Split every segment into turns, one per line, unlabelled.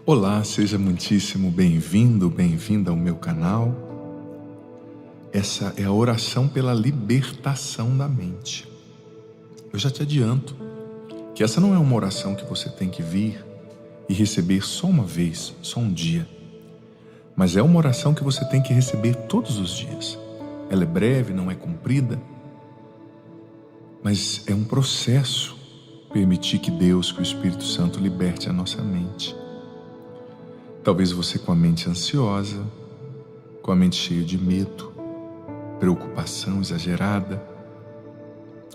Olá, seja muitíssimo bem-vindo, bem-vinda ao meu canal. Essa é a oração pela libertação da mente. Eu já te adianto que essa não é uma oração que você tem que vir e receber só uma vez, só um dia. Mas é uma oração que você tem que receber todos os dias. Ela é breve, não é comprida, mas é um processo permitir que Deus, que o Espírito Santo liberte a nossa mente. Talvez você com a mente ansiosa, com a mente cheia de medo, preocupação exagerada,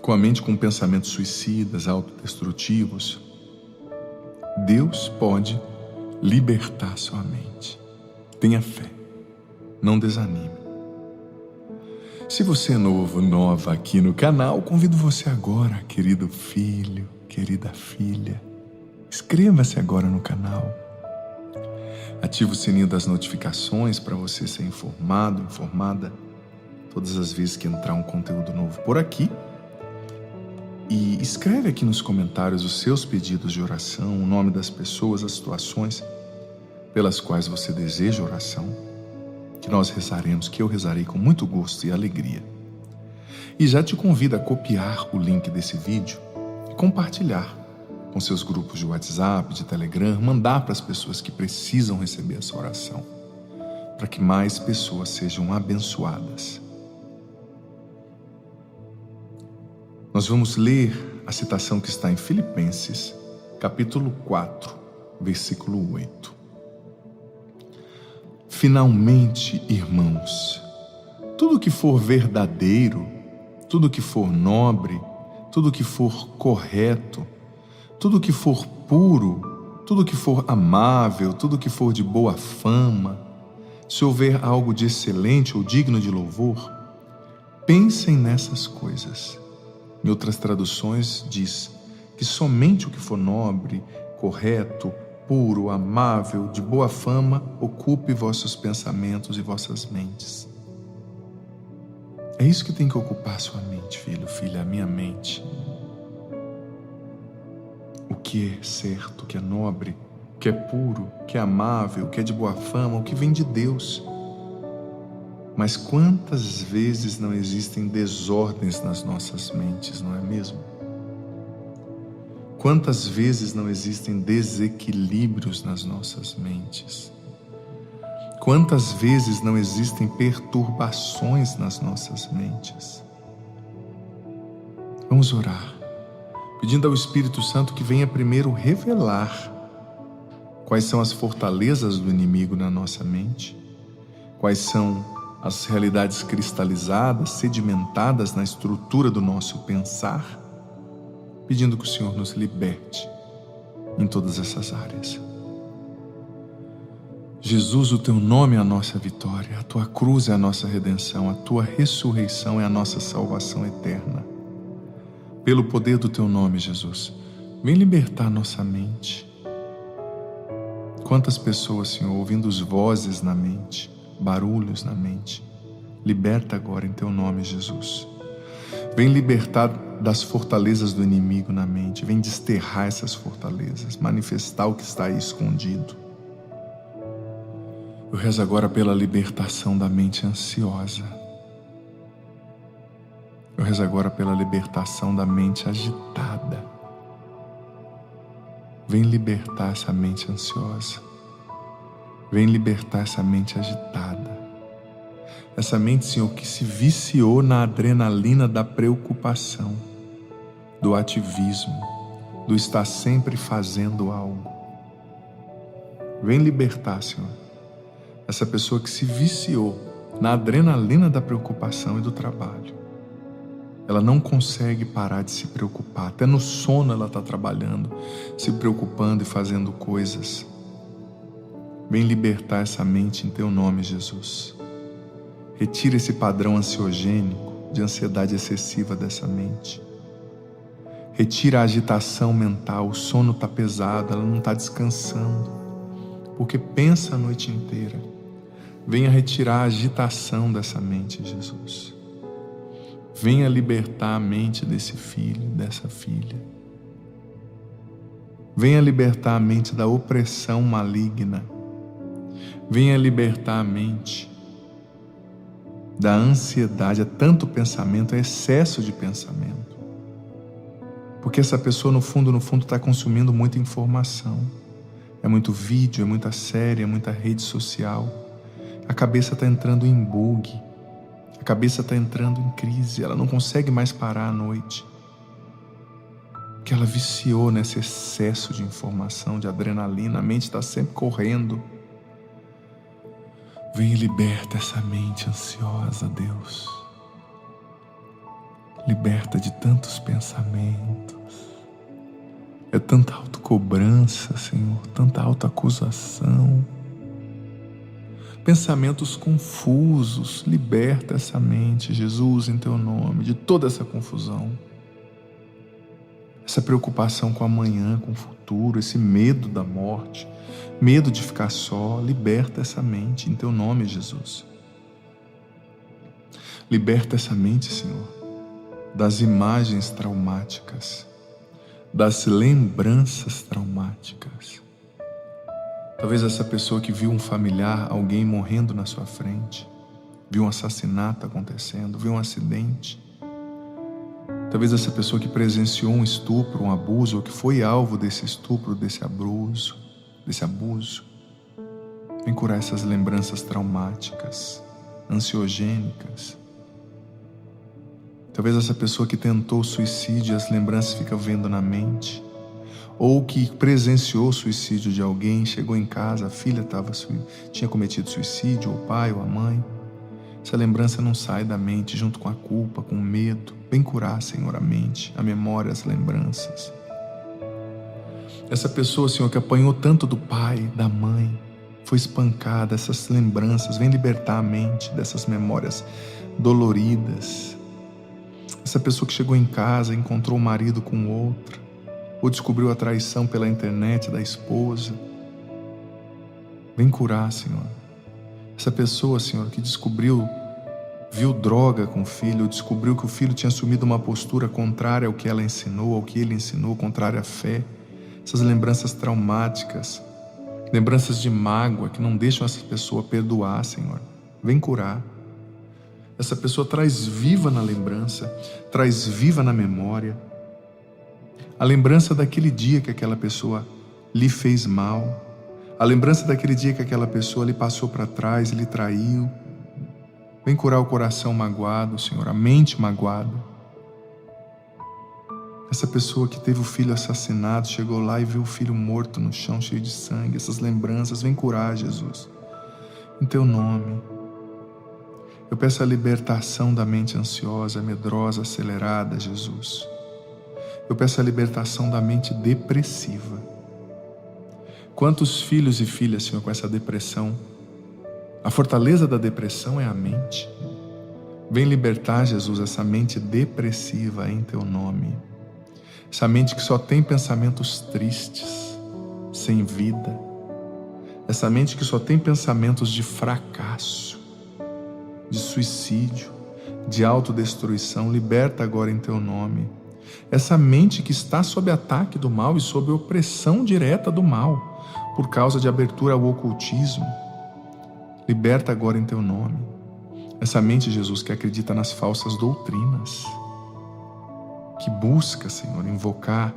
com a mente com pensamentos suicidas, autodestrutivos. Deus pode libertar sua mente. Tenha fé, não desanime. Se você é novo, nova aqui no canal, convido você agora, querido filho, querida filha, inscreva-se agora no canal. Ative o sininho das notificações para você ser informado, informada todas as vezes que entrar um conteúdo novo por aqui. E escreve aqui nos comentários os seus pedidos de oração, o nome das pessoas, as situações pelas quais você deseja oração, que nós rezaremos, que eu rezarei com muito gosto e alegria. E já te convido a copiar o link desse vídeo e compartilhar com seus grupos de WhatsApp, de Telegram, mandar para as pessoas que precisam receber essa oração, para que mais pessoas sejam abençoadas. Nós vamos ler a citação que está em Filipenses, capítulo 4, versículo 8. Finalmente, irmãos, tudo que for verdadeiro, tudo que for nobre, tudo que for correto, tudo que for puro, tudo que for amável, tudo que for de boa fama, se houver algo de excelente ou digno de louvor, pensem nessas coisas. Em outras traduções diz que somente o que for nobre, correto, puro, amável, de boa fama, ocupe vossos pensamentos e vossas mentes. É isso que tem que ocupar sua mente, filho, filha, a minha mente. O que é certo, o que é nobre, o que é puro, o que é amável, o que é de boa fama, o que vem de Deus. Mas quantas vezes não existem desordens nas nossas mentes, não é mesmo? Quantas vezes não existem desequilíbrios nas nossas mentes? Quantas vezes não existem perturbações nas nossas mentes? Vamos orar, pedindo ao Espírito Santo que venha primeiro revelar quais são as fortalezas do inimigo na nossa mente, quais são as realidades cristalizadas, sedimentadas na estrutura do nosso pensar, pedindo que o Senhor nos liberte em todas essas áreas. Jesus, o teu nome é a nossa vitória, a tua cruz é a nossa redenção, a tua ressurreição é a nossa salvação eterna. Pelo poder do teu nome, Jesus, vem libertar nossa mente. Quantas pessoas, Senhor, ouvindo as vozes na mente, barulhos na mente, liberta agora em teu nome, Jesus. Vem libertar das fortalezas do inimigo na mente, vem desterrar essas fortalezas, manifestar o que está aí escondido. Eu rezo agora pela libertação da mente ansiosa. Eu rezo agora pela libertação da mente agitada. Vem libertar essa mente ansiosa. Vem libertar essa mente agitada. Essa mente, Senhor, que se viciou na adrenalina da preocupação, do ativismo, do estar sempre fazendo algo. Vem libertar, Senhor, essa pessoa que se viciou na adrenalina da preocupação e do trabalho. Ela não consegue parar de se preocupar. Até no sono ela está trabalhando, se preocupando e fazendo coisas. Vem libertar essa mente em teu nome, Jesus. Retira esse padrão ansiogênico de ansiedade excessiva dessa mente. Retira a agitação mental. O sono está pesado, ela não está descansando, porque pensa a noite inteira. Venha retirar a agitação dessa mente, Jesus. Venha libertar a mente desse filho, dessa filha. Venha libertar a mente da opressão maligna. Venha libertar a mente da ansiedade. É tanto pensamento, é excesso de pensamento. Porque essa pessoa, no fundo, está consumindo muita informação. É muito vídeo, é muita série, é muita rede social. A cabeça está entrando em bug. A cabeça está entrando em crise. Ela não consegue mais parar à noite. Porque ela viciou nesse excesso de informação, de adrenalina. A mente está sempre correndo. Vem e liberta essa mente ansiosa, Deus. Liberta de tantos pensamentos. É tanta autocobrança, Senhor, tanta autoacusação. Pensamentos confusos. Liberta essa mente, Jesus, em Teu nome, de toda essa confusão. Essa preocupação com amanhã, com o futuro, esse medo da morte, medo de ficar só. Liberta essa mente em Teu nome, Jesus. Liberta essa mente, Senhor, das imagens traumáticas, das lembranças traumáticas. Talvez essa pessoa que viu um familiar, alguém morrendo na sua frente, viu um assassinato acontecendo, viu um acidente. Talvez essa pessoa que presenciou um estupro, um abuso, ou que foi alvo desse estupro, desse abuso. Vem curar essas lembranças traumáticas, ansiogênicas. Talvez essa pessoa que tentou suicídio e as lembranças ficam vendo na mente. Ou que presenciou o suicídio de alguém, chegou em casa, a filha tinha cometido suicídio, ou o pai, ou a mãe. Essa lembrança não sai da mente junto com a culpa, com o medo. Vem curar, Senhor, a mente, a memória, as lembranças. Essa pessoa, Senhor, que apanhou tanto do pai, da mãe, foi espancada, essas lembranças, vem libertar a mente dessas memórias doloridas. Essa pessoa que chegou em casa, encontrou o marido com outra, ou descobriu a traição pela internet da esposa. Vem curar, Senhor. Essa pessoa, Senhor, que viu droga com o filho, ou descobriu que o filho tinha assumido uma postura contrária ao que ela ensinou, ao que ele ensinou, contrária à fé. Essas lembranças traumáticas, lembranças de mágoa que não deixam essa pessoa perdoar, Senhor. Vem curar. Essa pessoa traz viva na lembrança, traz viva na memória a lembrança daquele dia que aquela pessoa lhe fez mal, a lembrança daquele dia que aquela pessoa lhe passou para trás, lhe traiu. Vem curar o coração magoado, Senhor, a mente magoada. Essa pessoa que teve o filho assassinado, chegou lá e viu o filho morto no chão, cheio de sangue. Essas lembranças, vem curar, Jesus, em Teu nome. Eu peço a libertação da mente ansiosa, medrosa, acelerada, Jesus. Eu peço a libertação da mente depressiva. Quantos filhos e filhas, Senhor, com essa depressão? A fortaleza da depressão é a mente. Vem libertar, Jesus, essa mente depressiva em Teu nome. Essa mente que só tem pensamentos tristes, sem vida. Essa mente que só tem pensamentos de fracasso, de suicídio, de autodestruição. Liberta agora em Teu nome. Essa mente que está sob ataque do mal e sob opressão direta do mal, por causa de abertura ao ocultismo. Liberta agora em Teu nome. Essa mente, Jesus, que acredita nas falsas doutrinas, que busca, Senhor, invocar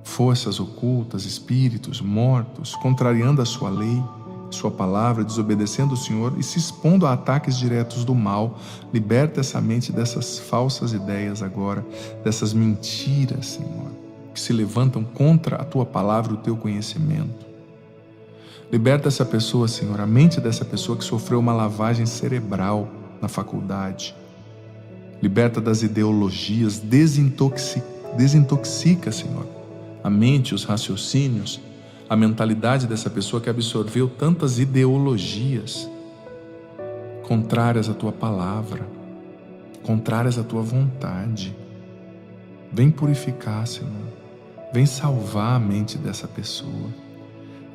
forças ocultas, espíritos mortos, contrariando a Sua lei, Sua palavra, desobedecendo o Senhor e se expondo a ataques diretos do mal. Liberta essa mente dessas falsas ideias agora, dessas mentiras, Senhor, que se levantam contra a Tua palavra e o Teu conhecimento. Liberta essa pessoa, Senhor, a mente dessa pessoa que sofreu uma lavagem cerebral na faculdade. Liberta das ideologias, desintoxica, Senhor, a mente, os raciocínios, a mentalidade dessa pessoa que absorveu tantas ideologias contrárias à Tua palavra, contrárias à Tua vontade. Vem purificar, Senhor. Vem salvar a mente dessa pessoa.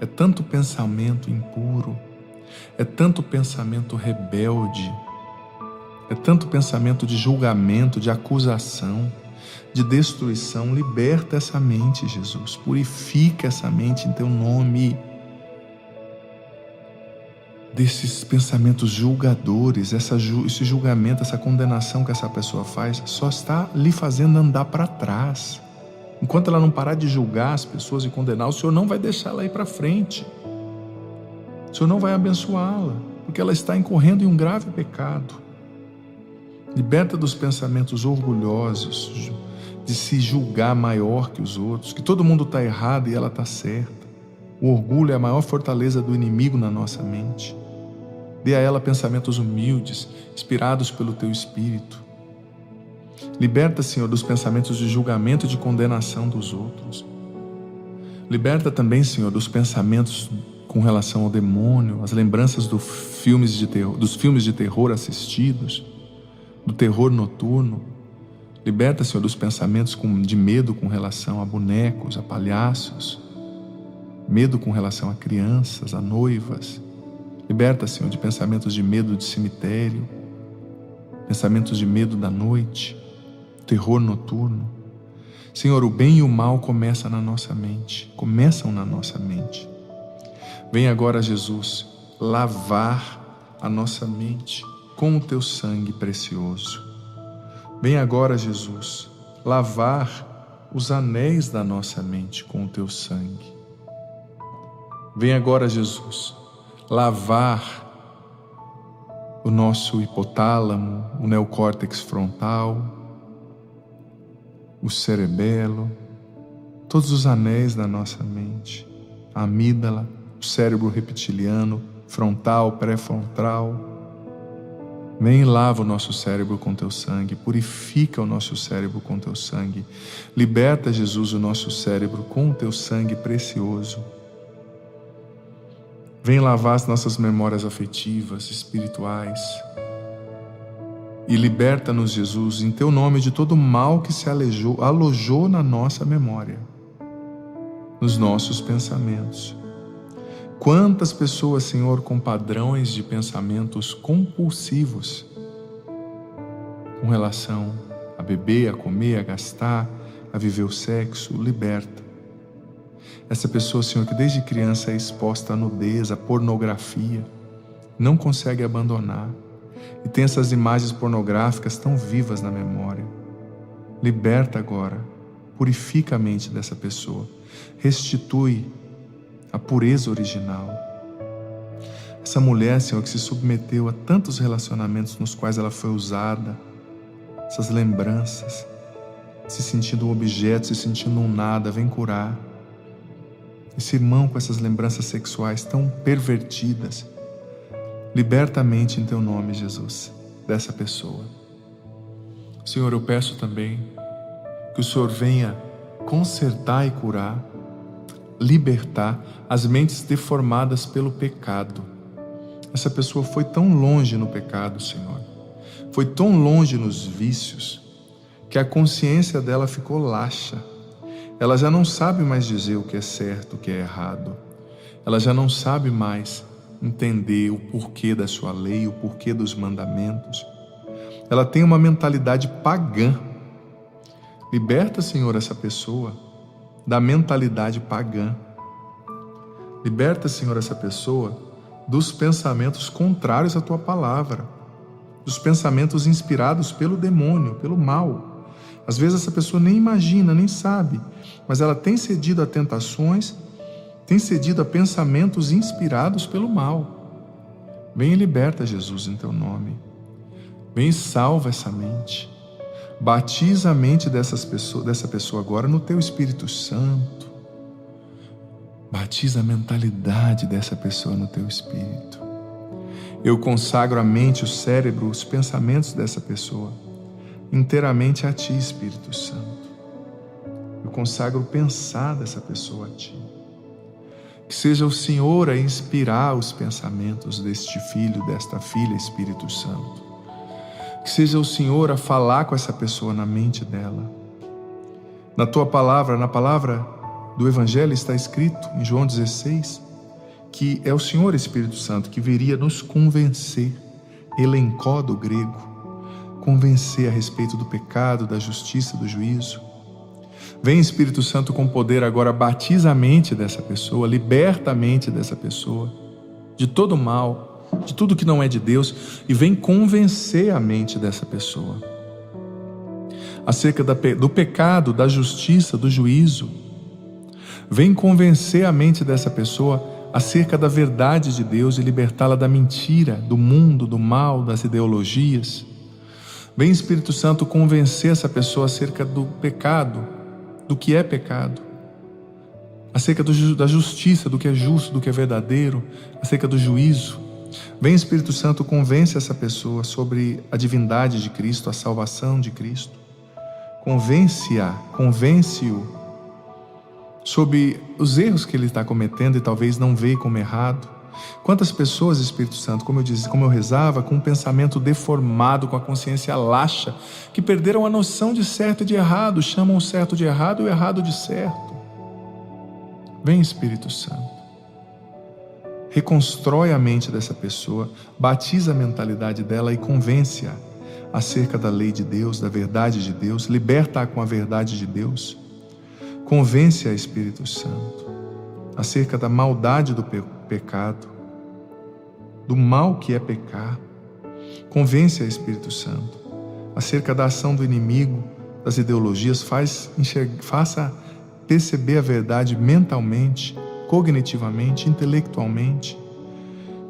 É tanto pensamento impuro, é tanto pensamento rebelde, é tanto pensamento de julgamento, de acusação, de destruição. Liberta essa mente, Jesus. Purifica essa mente em Teu nome. Desses pensamentos julgadores, esse julgamento, essa condenação que essa pessoa faz, só está lhe fazendo andar para trás. Enquanto ela não parar de julgar as pessoas e condenar, o Senhor não vai deixar ela ir para frente. O Senhor não vai abençoá-la, porque ela está incorrendo em um grave pecado. Liberta dos pensamentos orgulhosos, de se julgar maior que os outros, que todo mundo está errado e ela está certa. O orgulho é a maior fortaleza do inimigo na nossa mente. Dê a ela pensamentos humildes, inspirados pelo Teu Espírito. Liberta, Senhor, dos pensamentos de julgamento e de condenação dos outros. Liberta também, Senhor, dos pensamentos com relação ao demônio, as lembranças dos filmes de terror assistidos, do terror noturno. Liberta, Senhor, dos pensamentos de medo com relação a bonecos, a palhaços, medo com relação a crianças, a noivas. Liberta, Senhor, de pensamentos de medo de cemitério, pensamentos de medo da noite, terror noturno. Senhor, o bem e o mal começam na nossa mente. Vem agora, Jesus, lavar a nossa mente com o Teu sangue precioso. Vem agora, Jesus, lavar os anéis da nossa mente com o Teu sangue. Vem agora, Jesus, lavar o nosso hipotálamo, o neocórtex frontal, o cerebelo, todos os anéis da nossa mente, a amígdala, o cérebro reptiliano, frontal, pré-frontal. Vem e lava o nosso cérebro com Teu sangue, purifica o nosso cérebro com Teu sangue. Liberta, Jesus, o nosso cérebro com o Teu sangue precioso. Vem lavar as nossas memórias afetivas, espirituais. E liberta-nos, Jesus, em Teu nome, de todo mal que se alojou na nossa memória, nos nossos pensamentos. Quantas pessoas, Senhor, com padrões de pensamentos compulsivos com relação a beber, a comer, a gastar, a viver o sexo, liberta. Essa pessoa, Senhor, que desde criança é exposta à nudez, à pornografia, não consegue abandonar e tem essas imagens pornográficas tão vivas na memória. Liberta agora, purifica a mente dessa pessoa, restitui a pureza original. Essa mulher, Senhor, que se submeteu a tantos relacionamentos nos quais ela foi usada, essas lembranças, se sentindo um objeto, se sentindo um nada, vem curar. Esse irmão com essas lembranças sexuais tão pervertidas, liberta a mente em Teu nome, Jesus, dessa pessoa. Senhor, eu peço também que o Senhor venha consertar e curar, libertar as mentes deformadas pelo pecado. Essa pessoa foi tão longe no pecado, Senhor, foi tão longe nos vícios, que a consciência dela ficou laxa. Ela já não sabe mais dizer o que é certo, o que é errado. Ela já não sabe mais entender o porquê da sua lei, o porquê dos mandamentos. Ela tem uma mentalidade pagã. Liberta, Senhor, essa pessoa da mentalidade pagã. Liberta, Senhor, essa pessoa dos pensamentos contrários à Tua palavra, dos pensamentos inspirados pelo demônio, pelo mal. Às vezes essa pessoa nem imagina, nem sabe, mas ela tem cedido a tentações, tem cedido a pensamentos inspirados pelo mal. Vem e liberta, Jesus, em Teu nome. Vem e salva essa mente. Batiza a mente dessa pessoa agora no Teu Espírito Santo. Batiza a mentalidade dessa pessoa no Teu Espírito. Eu consagro a mente, o cérebro, os pensamentos dessa pessoa inteiramente a Ti, Espírito Santo. Eu consagro o pensar dessa pessoa a Ti. Que seja o Senhor a inspirar os pensamentos deste filho, desta filha, Espírito Santo. Que seja o Senhor a falar com essa pessoa na mente dela. Na Tua palavra, na palavra do Evangelho está escrito em João 16, que é o Senhor, Espírito Santo, que viria nos convencer, elencó do grego, convencer a respeito do pecado, da justiça, do juízo. Vem, Espírito Santo, com poder agora, batiza a mente dessa pessoa, liberta a mente dessa pessoa de todo mal, de tudo que não é de Deus, e vem convencer a mente dessa pessoa acerca do pecado, da justiça, do juízo. Vem convencer a mente dessa pessoa acerca da verdade de Deus e libertá-la da mentira, do mundo, do mal, das ideologias. Vem, Espírito Santo, convencer essa pessoa acerca do pecado, do que é pecado, acerca da justiça, do que é justo, do que é verdadeiro, acerca do juízo. Vem, Espírito Santo, convence essa pessoa sobre a divindade de Cristo, a salvação de Cristo. Convence-o sobre os erros que ele está cometendo e talvez não vê como errado. Quantas pessoas, Espírito Santo, como eu rezava, com um pensamento deformado, com a consciência laxa, que perderam a noção de certo e de errado, chamam o certo de errado e o errado de certo. Vem, Espírito Santo, reconstrói a mente dessa pessoa, batiza a mentalidade dela e convence-a acerca da lei de Deus, da verdade de Deus, liberta-a com a verdade de Deus. Convence-a, Espírito Santo, acerca da maldade do pecado, do mal que é pecar. Convence-a, Espírito Santo, acerca da ação do inimigo, das ideologias. Faça perceber a verdade mentalmente, cognitivamente, intelectualmente.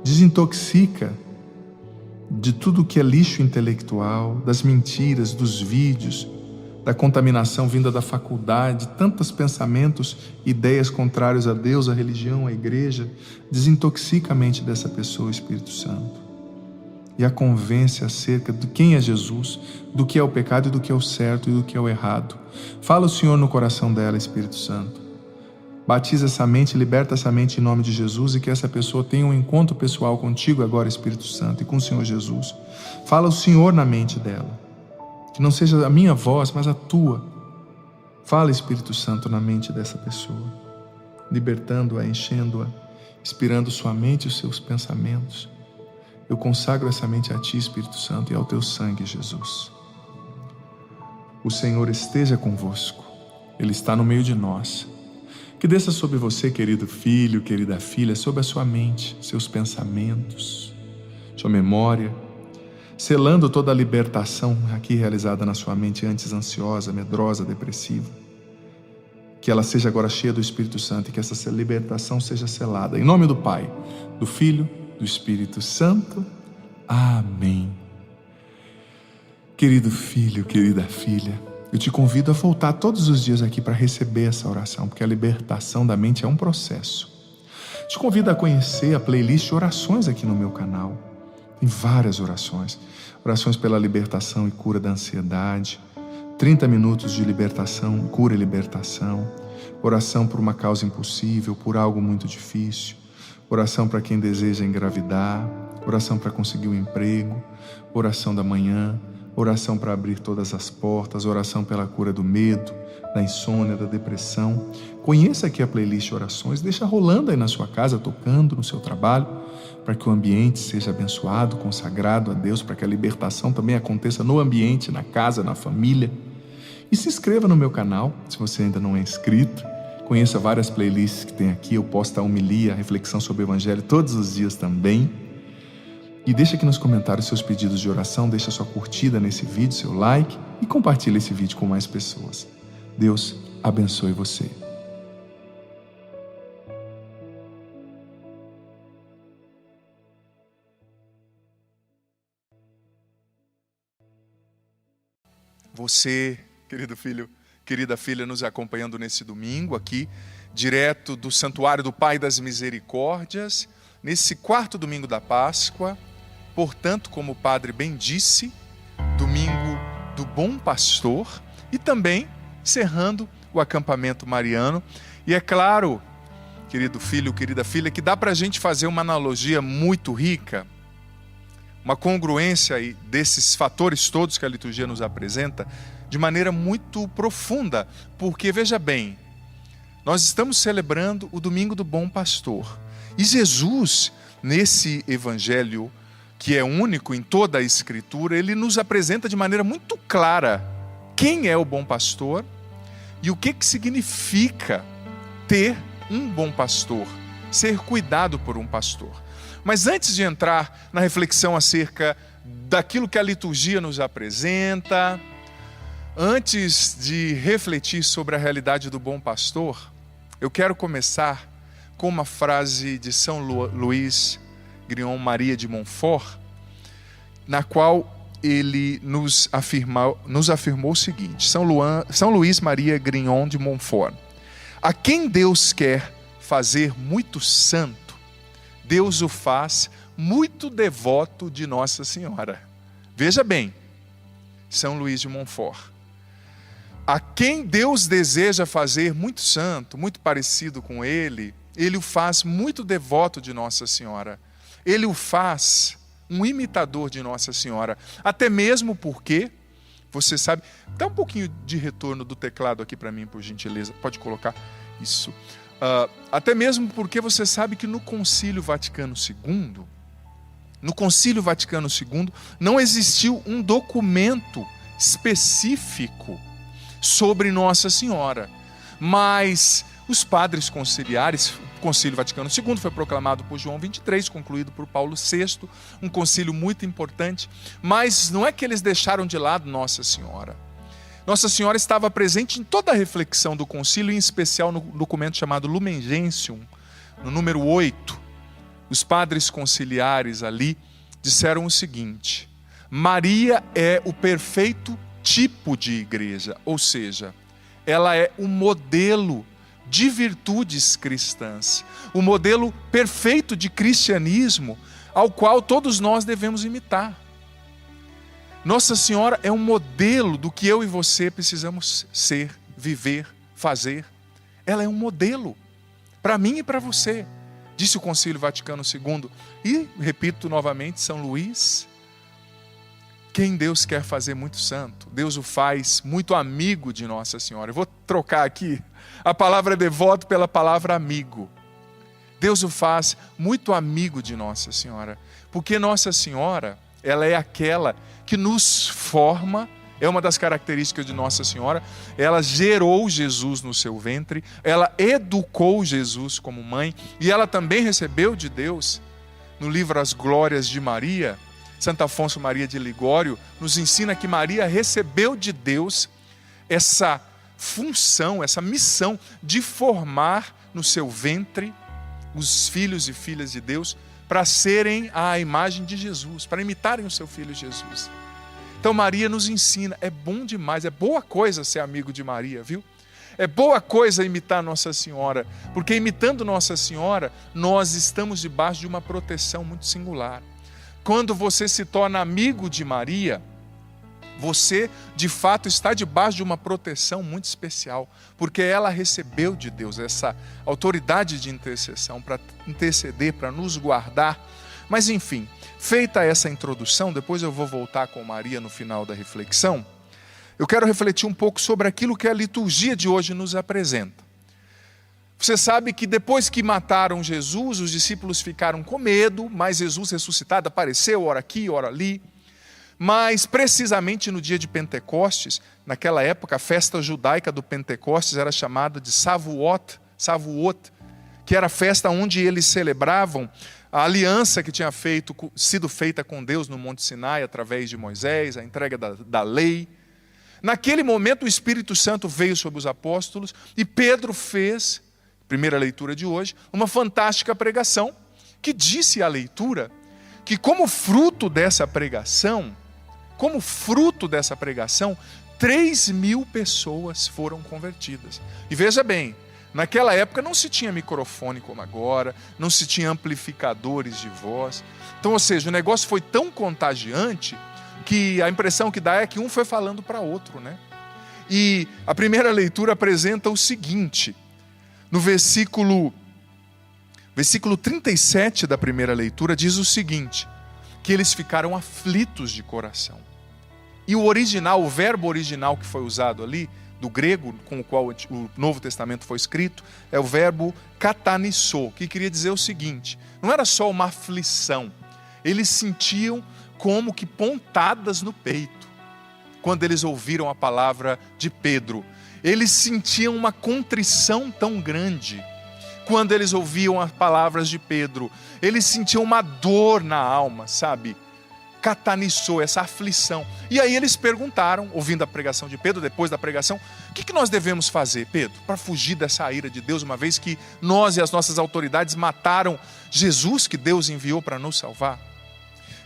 Desintoxica de tudo que é lixo intelectual, das mentiras, dos vídeos, da contaminação vinda da faculdade, tantos pensamentos, ideias contrários a Deus, a religião, a igreja. Desintoxica a mente dessa pessoa, Espírito Santo, e a convence acerca de quem é Jesus, do que é o pecado e do que é o certo e do que é o errado. Fala o Senhor no coração dela, Espírito Santo. Batiza essa mente, liberta essa mente em nome de Jesus, e que essa pessoa tenha um encontro pessoal contigo agora, Espírito Santo, e com o Senhor Jesus. Fala o Senhor na mente dela, que não seja a minha voz, mas a tua. Fala, Espírito Santo, na mente dessa pessoa, libertando-a, enchendo-a, inspirando sua mente e os seus pensamentos. Eu consagro essa mente a ti, Espírito Santo, e ao teu sangue, Jesus. O Senhor esteja convosco, Ele está no meio de nós. Que desça sobre você, querido filho, querida filha, sobre a sua mente, seus pensamentos, sua memória, selando toda a libertação aqui realizada na sua mente antes ansiosa, medrosa, depressiva. Que ela seja agora cheia do Espírito Santo e que essa libertação seja selada. Em nome do Pai, do Filho, do Espírito Santo. Amém. Querido filho, querida filha, eu te convido a voltar todos os dias aqui para receber essa oração, porque a libertação da mente é um processo. Te convido a conhecer a playlist de orações aqui no meu canal. Tem várias orações. Orações pela libertação e cura da ansiedade. 30 minutos de libertação, cura e libertação. Oração por uma causa impossível, por algo muito difícil. Oração para quem deseja engravidar. Oração para conseguir um emprego. Oração da manhã. Oração para abrir todas as portas, oração pela cura do medo, da insônia, da depressão. Conheça aqui a playlist de orações, deixa rolando aí na sua casa, tocando no seu trabalho, para que o ambiente seja abençoado, consagrado a Deus, para que a libertação também aconteça no ambiente, na casa, na família. E se inscreva no meu canal, se você ainda não é inscrito. Conheça várias playlists que tem aqui, eu posto a homilia, a reflexão sobre o Evangelho todos os dias também. E deixa aqui nos comentários seus pedidos de oração, deixa sua curtida nesse vídeo, seu like e compartilha esse vídeo com mais pessoas. Deus abençoe você. Você, querido filho, querida filha, nos acompanhando nesse domingo aqui, direto do Santuário do Pai das Misericórdias, nesse 4º domingo da Páscoa. Portanto, como o padre bem disse, domingo do Bom Pastor, e também encerrando o acampamento mariano. E é claro, querido filho, querida filha, que dá para a gente fazer uma analogia muito rica, uma congruência aí desses fatores todos que a liturgia nos apresenta, de maneira muito profunda, porque, veja bem, nós estamos celebrando o domingo do Bom Pastor. E Jesus, nesse evangelho que é único em toda a Escritura, ele nos apresenta de maneira muito clara quem é o bom pastor e o que significa ter um bom pastor, ser cuidado por um pastor. Mas antes de entrar na reflexão acerca daquilo que a liturgia nos apresenta, antes de refletir sobre a realidade do bom pastor, eu quero começar com uma frase de São Luís Grignon Maria de Montfort, na qual ele nos afirmou o seguinte: São Luís Maria Grignon de Montfort: a quem Deus quer fazer muito santo, Deus o faz muito devoto de Nossa Senhora. Veja bem, São Luís de Montfort: a quem Deus deseja fazer muito santo, muito parecido com Ele, Ele o faz muito devoto de Nossa Senhora. Ele o faz um imitador de Nossa Senhora. Até mesmo porque, você sabe... Dá um pouquinho de retorno do teclado aqui para mim, por gentileza. Pode colocar isso. Até mesmo porque você sabe que no Concílio Vaticano II, não existiu um documento específico sobre Nossa Senhora. Mas os padres conciliares, o Concílio Vaticano II foi proclamado por João XXIII, concluído por Paulo VI, um concílio muito importante, mas não é que eles deixaram de lado Nossa Senhora. Nossa Senhora estava presente em toda a reflexão do concílio, em especial no documento chamado Lumen Gentium, no número 8. Os padres conciliares ali disseram o seguinte: Maria é o perfeito tipo de igreja, ou seja, ela é o modelo de virtudes cristãs, o modelo perfeito de cristianismo ao qual todos nós devemos imitar. Nossa Senhora é um modelo do que eu e você precisamos ser, viver, fazer. Ela é um modelo para mim e para você, disse o Concílio Vaticano II. E, repito novamente, São Luís: quem Deus quer fazer muito santo, Deus o faz muito amigo de Nossa Senhora. Eu vou trocar aqui a palavra devoto pela palavra amigo. Deus o faz muito amigo de Nossa Senhora, porque Nossa Senhora, ela é aquela que nos forma, é uma das características de Nossa Senhora. Ela gerou Jesus no seu ventre, ela educou Jesus como mãe, e ela também recebeu de Deus, no livro As Glórias de Maria, Santo Afonso Maria de Ligório nos ensina que Maria recebeu de Deus essa função, essa missão de formar no seu ventre os filhos e filhas de Deus para serem a imagem de Jesus, para imitarem o seu filho Jesus. Então Maria nos ensina, é bom demais, é boa coisa ser amigo de Maria, viu? É boa coisa imitar Nossa Senhora, porque imitando Nossa Senhora, nós estamos debaixo de uma proteção muito singular. Quando você se torna amigo de Maria, você de fato está debaixo de uma proteção muito especial, porque ela recebeu de Deus essa autoridade de intercessão para interceder, para nos guardar. Mas enfim, feita essa introdução, depois eu vou voltar com Maria no final da reflexão. Eu quero refletir um pouco sobre aquilo que a liturgia de hoje nos apresenta. Você sabe que depois que mataram Jesus, os discípulos ficaram com medo, mas Jesus ressuscitado apareceu, ora aqui, ora ali. Mas precisamente no dia de Pentecostes, naquela época a festa judaica do Pentecostes era chamada de Shavuot, que era a festa onde eles celebravam a aliança que tinha sido feita com Deus no Monte Sinai, através de Moisés, a entrega da lei. Naquele momento o Espírito Santo veio sobre os apóstolos e Pedro fez, primeira leitura de hoje, uma fantástica pregação, que disse à leitura que como fruto dessa pregação, 3.000 pessoas foram convertidas. E veja bem, naquela época não se tinha microfone como agora, não se tinha amplificadores de voz. Então, ou seja, o negócio foi tão contagiante que a impressão que dá é que um foi falando para outro, né? E a primeira leitura apresenta o seguinte, no versículo 37 da primeira leitura diz o seguinte, que eles ficaram aflitos de coração. E o verbo original que foi usado ali, do grego com o qual o Novo Testamento foi escrito, é o verbo katanisso, que queria dizer o seguinte, não era só uma aflição, Eles sentiam como que pontadas no peito quando eles ouviram a palavra de Pedro. Eles sentiam uma contrição tão grande quando eles ouviam as palavras de Pedro. Eles sentiam uma dor na alma, sabe? Cataniçou essa aflição. E aí eles perguntaram, ouvindo a pregação de Pedro, depois da pregação, o que nós devemos fazer, Pedro, para fugir dessa ira de Deus, uma vez que nós e as nossas autoridades mataram Jesus, que Deus enviou para nos salvar?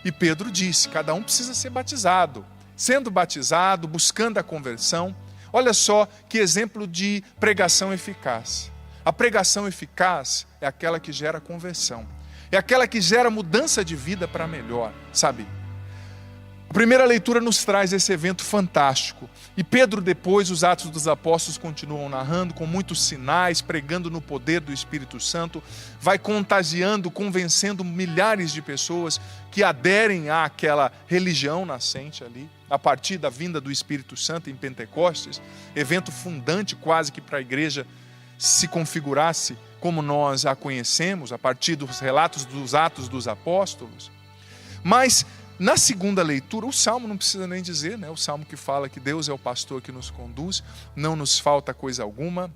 E Pedro disse, cada um precisa ser batizado. Sendo batizado, buscando a conversão. Olha só que exemplo de pregação eficaz. A pregação eficaz é aquela que gera conversão. É aquela que gera mudança de vida para melhor, sabe? A primeira leitura nos traz esse evento fantástico. E Pedro depois, os Atos dos Apóstolos continuam narrando, com muitos sinais, pregando no poder do Espírito Santo, vai contagiando, convencendo milhares de pessoas que aderem àquela religião nascente ali, a partir da vinda do Espírito Santo em Pentecostes, evento fundante quase que para a igreja se configurasse como nós a conhecemos, a partir dos relatos dos Atos dos Apóstolos. Mas na segunda leitura, o Salmo não precisa nem dizer, né? O Salmo que fala que Deus é o pastor que nos conduz, não nos falta coisa alguma.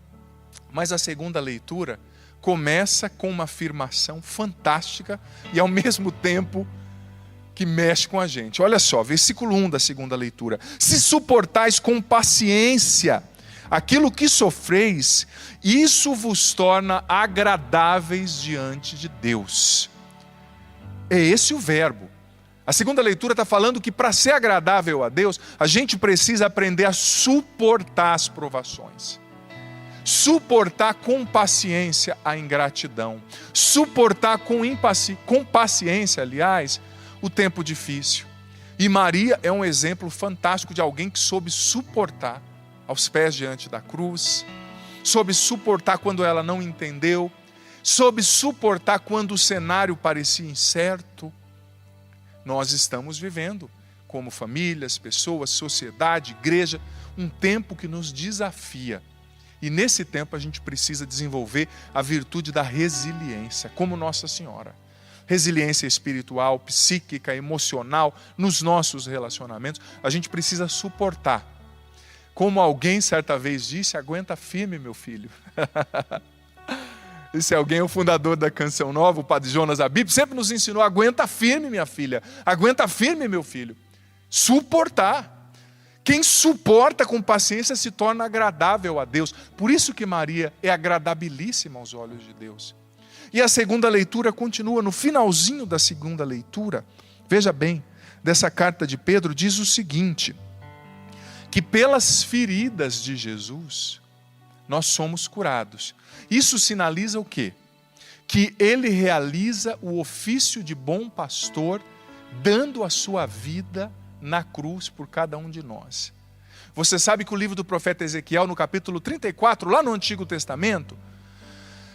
Mas a segunda leitura começa com uma afirmação fantástica e ao mesmo tempo que mexe com a gente. Olha só, versículo 1 da segunda leitura. Se suportais com paciência aquilo que sofreis, isso vos torna agradáveis diante de Deus. É esse o verbo. A segunda leitura está falando que para ser agradável a Deus, a gente precisa aprender a suportar as provações. Suportar com paciência a ingratidão. Suportar com paciência, aliás, o tempo difícil. E Maria é um exemplo fantástico de alguém que soube suportar aos pés diante da cruz, soube suportar quando ela não entendeu, soube suportar quando o cenário parecia incerto. Nós estamos vivendo, como famílias, pessoas, sociedade, igreja, um tempo que nos desafia. E nesse tempo a gente precisa desenvolver a virtude da resiliência, como Nossa Senhora. Resiliência espiritual, psíquica, emocional, nos nossos relacionamentos. A gente precisa suportar. Como alguém certa vez disse, aguenta firme, meu filho. Esse alguém é o fundador da Canção Nova, o Padre Jonas Abib, sempre nos ensinou, aguenta firme, minha filha, aguenta firme, meu filho. Suportar. Quem suporta com paciência se torna agradável a Deus. Por isso que Maria é agradabilíssima aos olhos de Deus. E a segunda leitura continua, no finalzinho da segunda leitura, veja bem, dessa carta de Pedro, diz o seguinte, que pelas feridas de Jesus, nós somos curados. Isso sinaliza o quê? Que ele realiza o ofício de bom pastor, dando a sua vida na cruz por cada um de nós. Você sabe que o livro do profeta Ezequiel, no capítulo 34, lá no Antigo Testamento,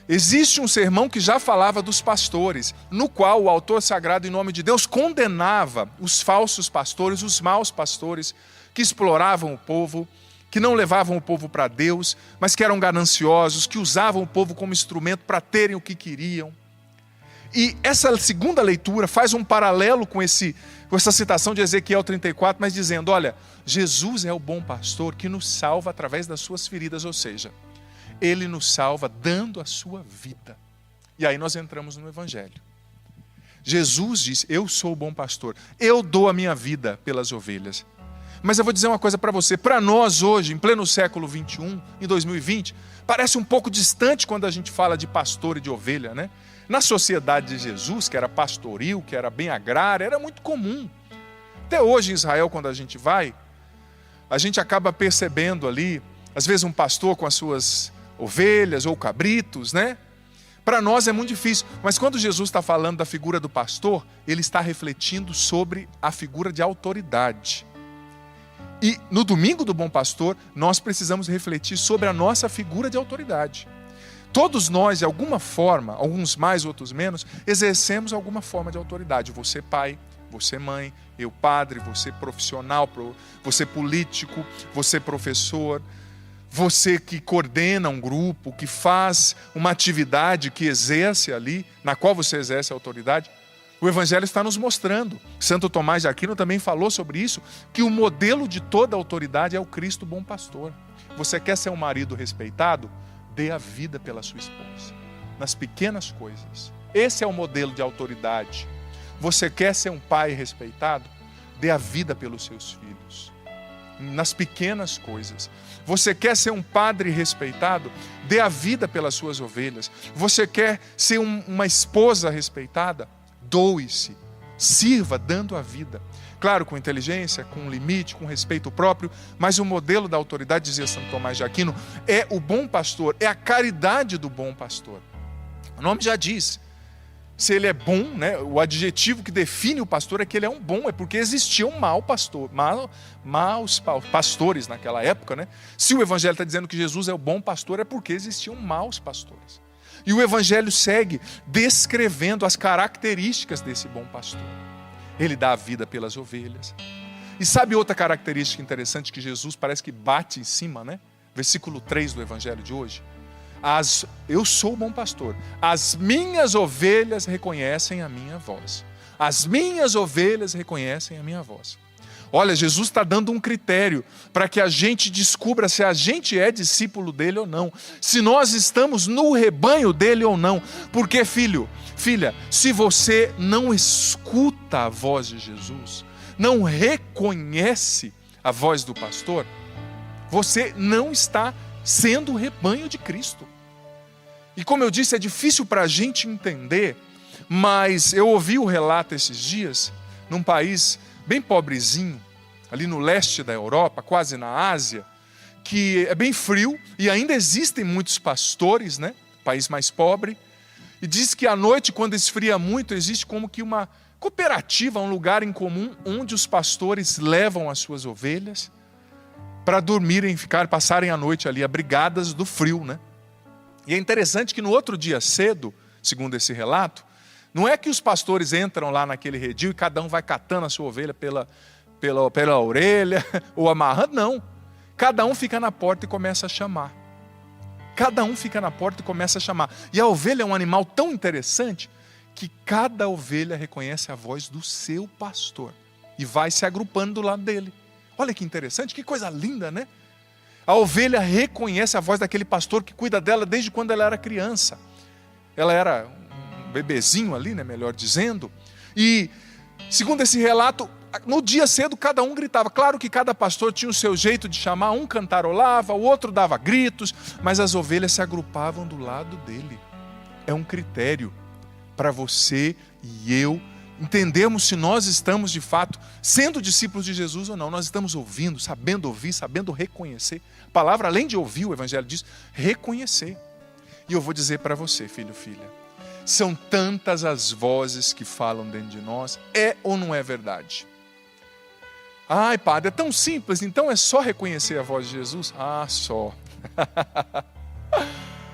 existe um sermão que já falava dos pastores, no qual o autor sagrado, em nome de Deus, condenava os falsos pastores, os maus pastores, que exploravam o povo, que não levavam o povo para Deus, mas que eram gananciosos, que usavam o povo como instrumento para terem o que queriam. E essa segunda leitura faz um paralelo com essa citação de Ezequiel 34, mas dizendo, olha, Jesus é o bom pastor que nos salva através das suas feridas, ou seja, ele nos salva dando a sua vida. E aí nós entramos no Evangelho. Jesus diz, eu sou o bom pastor, eu dou a minha vida pelas ovelhas. Mas eu vou dizer uma coisa para você, para nós hoje, em pleno século 21, em 2020, parece um pouco distante quando a gente fala de pastor e de ovelha, né? Na sociedade de Jesus, que era pastoril, que era bem agrária, era muito comum. Até hoje em Israel, quando a gente vai, a gente acaba percebendo ali, às vezes um pastor com as suas ovelhas ou cabritos, né? Para nós é muito difícil, mas quando Jesus está falando da figura do pastor, ele está refletindo sobre a figura de autoridade. E no domingo do Bom Pastor, nós precisamos refletir sobre a nossa figura de autoridade. Todos nós, de alguma forma, alguns mais, outros menos, exercemos alguma forma de autoridade. Você pai, você mãe, eu padre, você profissional, você político, você professor, você que coordena um grupo, que faz uma atividade, que exerce ali, na qual você exerce a autoridade. O Evangelho está nos mostrando. Santo Tomás de Aquino também falou sobre isso, que o modelo de toda autoridade é o Cristo bom pastor. Você quer ser um marido respeitado? Dê a vida pela sua esposa, nas pequenas coisas. Esse é o modelo de autoridade. Você quer ser um pai respeitado? Dê a vida pelos seus filhos, nas pequenas coisas. Você quer ser um padre respeitado? Dê a vida pelas suas ovelhas. Você quer ser uma esposa respeitada? Doe-se, sirva dando a vida. Claro, com inteligência, com limite, com respeito próprio, mas o modelo da autoridade, dizia Santo Tomás de Aquino, é o bom pastor, é a caridade do bom pastor. O nome já diz, se ele é bom, né, o adjetivo que define o pastor é que ele é um bom, é porque existia um mau pastor, maus pastores naquela época, né? Se o Evangelho está dizendo que Jesus é o bom pastor, é porque existiam maus pastores. E o Evangelho segue descrevendo as características desse bom pastor. Ele dá a vida pelas ovelhas. E sabe outra característica interessante que Jesus parece que bate em cima, né? Versículo 3 do Evangelho de hoje. Eu sou o bom pastor. As minhas ovelhas reconhecem a minha voz. As minhas ovelhas reconhecem a minha voz. Olha, Jesus está dando um critério para que a gente descubra se a gente é discípulo dele ou não. Se nós estamos no rebanho dele ou não. Porque, filha, se você não escuta a voz de Jesus, não reconhece a voz do pastor, você não está sendo o rebanho de Cristo. E como eu disse, é difícil para a gente entender, mas eu ouvi o relato esses dias, num país bem pobrezinho, ali no leste da Europa, quase na Ásia, que é bem frio e ainda existem muitos pastores, né? País mais pobre. E diz que à noite, quando esfria muito, existe como que uma cooperativa, um lugar em comum, onde os pastores levam as suas ovelhas para dormirem, passarem a noite ali, abrigadas do frio, né? E é interessante que no outro dia cedo, segundo esse relato, não é que os pastores entram lá naquele redil e cada um vai catando a sua ovelha pela orelha ou amarrando, não. Cada um fica na porta e começa a chamar. Cada um fica na porta e começa a chamar. E a ovelha é um animal tão interessante que cada ovelha reconhece a voz do seu pastor e vai se agrupando do lado dele. Olha que interessante, que coisa linda, né? A ovelha reconhece a voz daquele pastor que cuida dela desde quando ela era criança. Ela era um bebezinho ali, né, melhor dizendo. E, segundo esse relato, no dia cedo cada um gritava. Claro que cada pastor tinha o seu jeito de chamar. Um cantarolava, o outro dava gritos, mas as ovelhas se agrupavam do lado dele. É um critério para você e eu entendermos se nós estamos de fato sendo discípulos de Jesus ou não. Nós estamos ouvindo, sabendo ouvir, sabendo reconhecer. A palavra, além de ouvir, o Evangelho diz, reconhecer. E eu vou dizer para você, filho, filha, são tantas as vozes que falam dentro de nós, é ou não é verdade? Ai, padre, é tão simples, então é só reconhecer a voz de Jesus? Ah, só.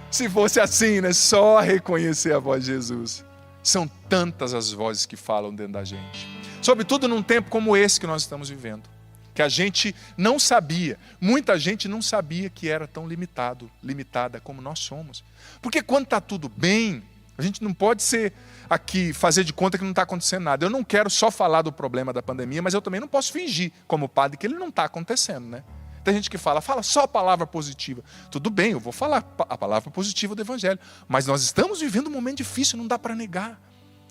Se fosse assim, né? Só reconhecer a voz de Jesus. São tantas as vozes que falam dentro da gente. Sobretudo num tempo como esse que nós estamos vivendo. Que a gente não sabia, muita gente não sabia que era tão limitada como nós somos. Porque quando está tudo bem, a gente não pode ser aqui, fazer de conta que não está acontecendo nada. Eu não quero só falar do problema da pandemia, mas eu também não posso fingir, como padre, que ele não está acontecendo, né? Tem gente que fala só a palavra positiva. Tudo bem, eu vou falar a palavra positiva do Evangelho. Mas nós estamos vivendo um momento difícil, não dá para negar.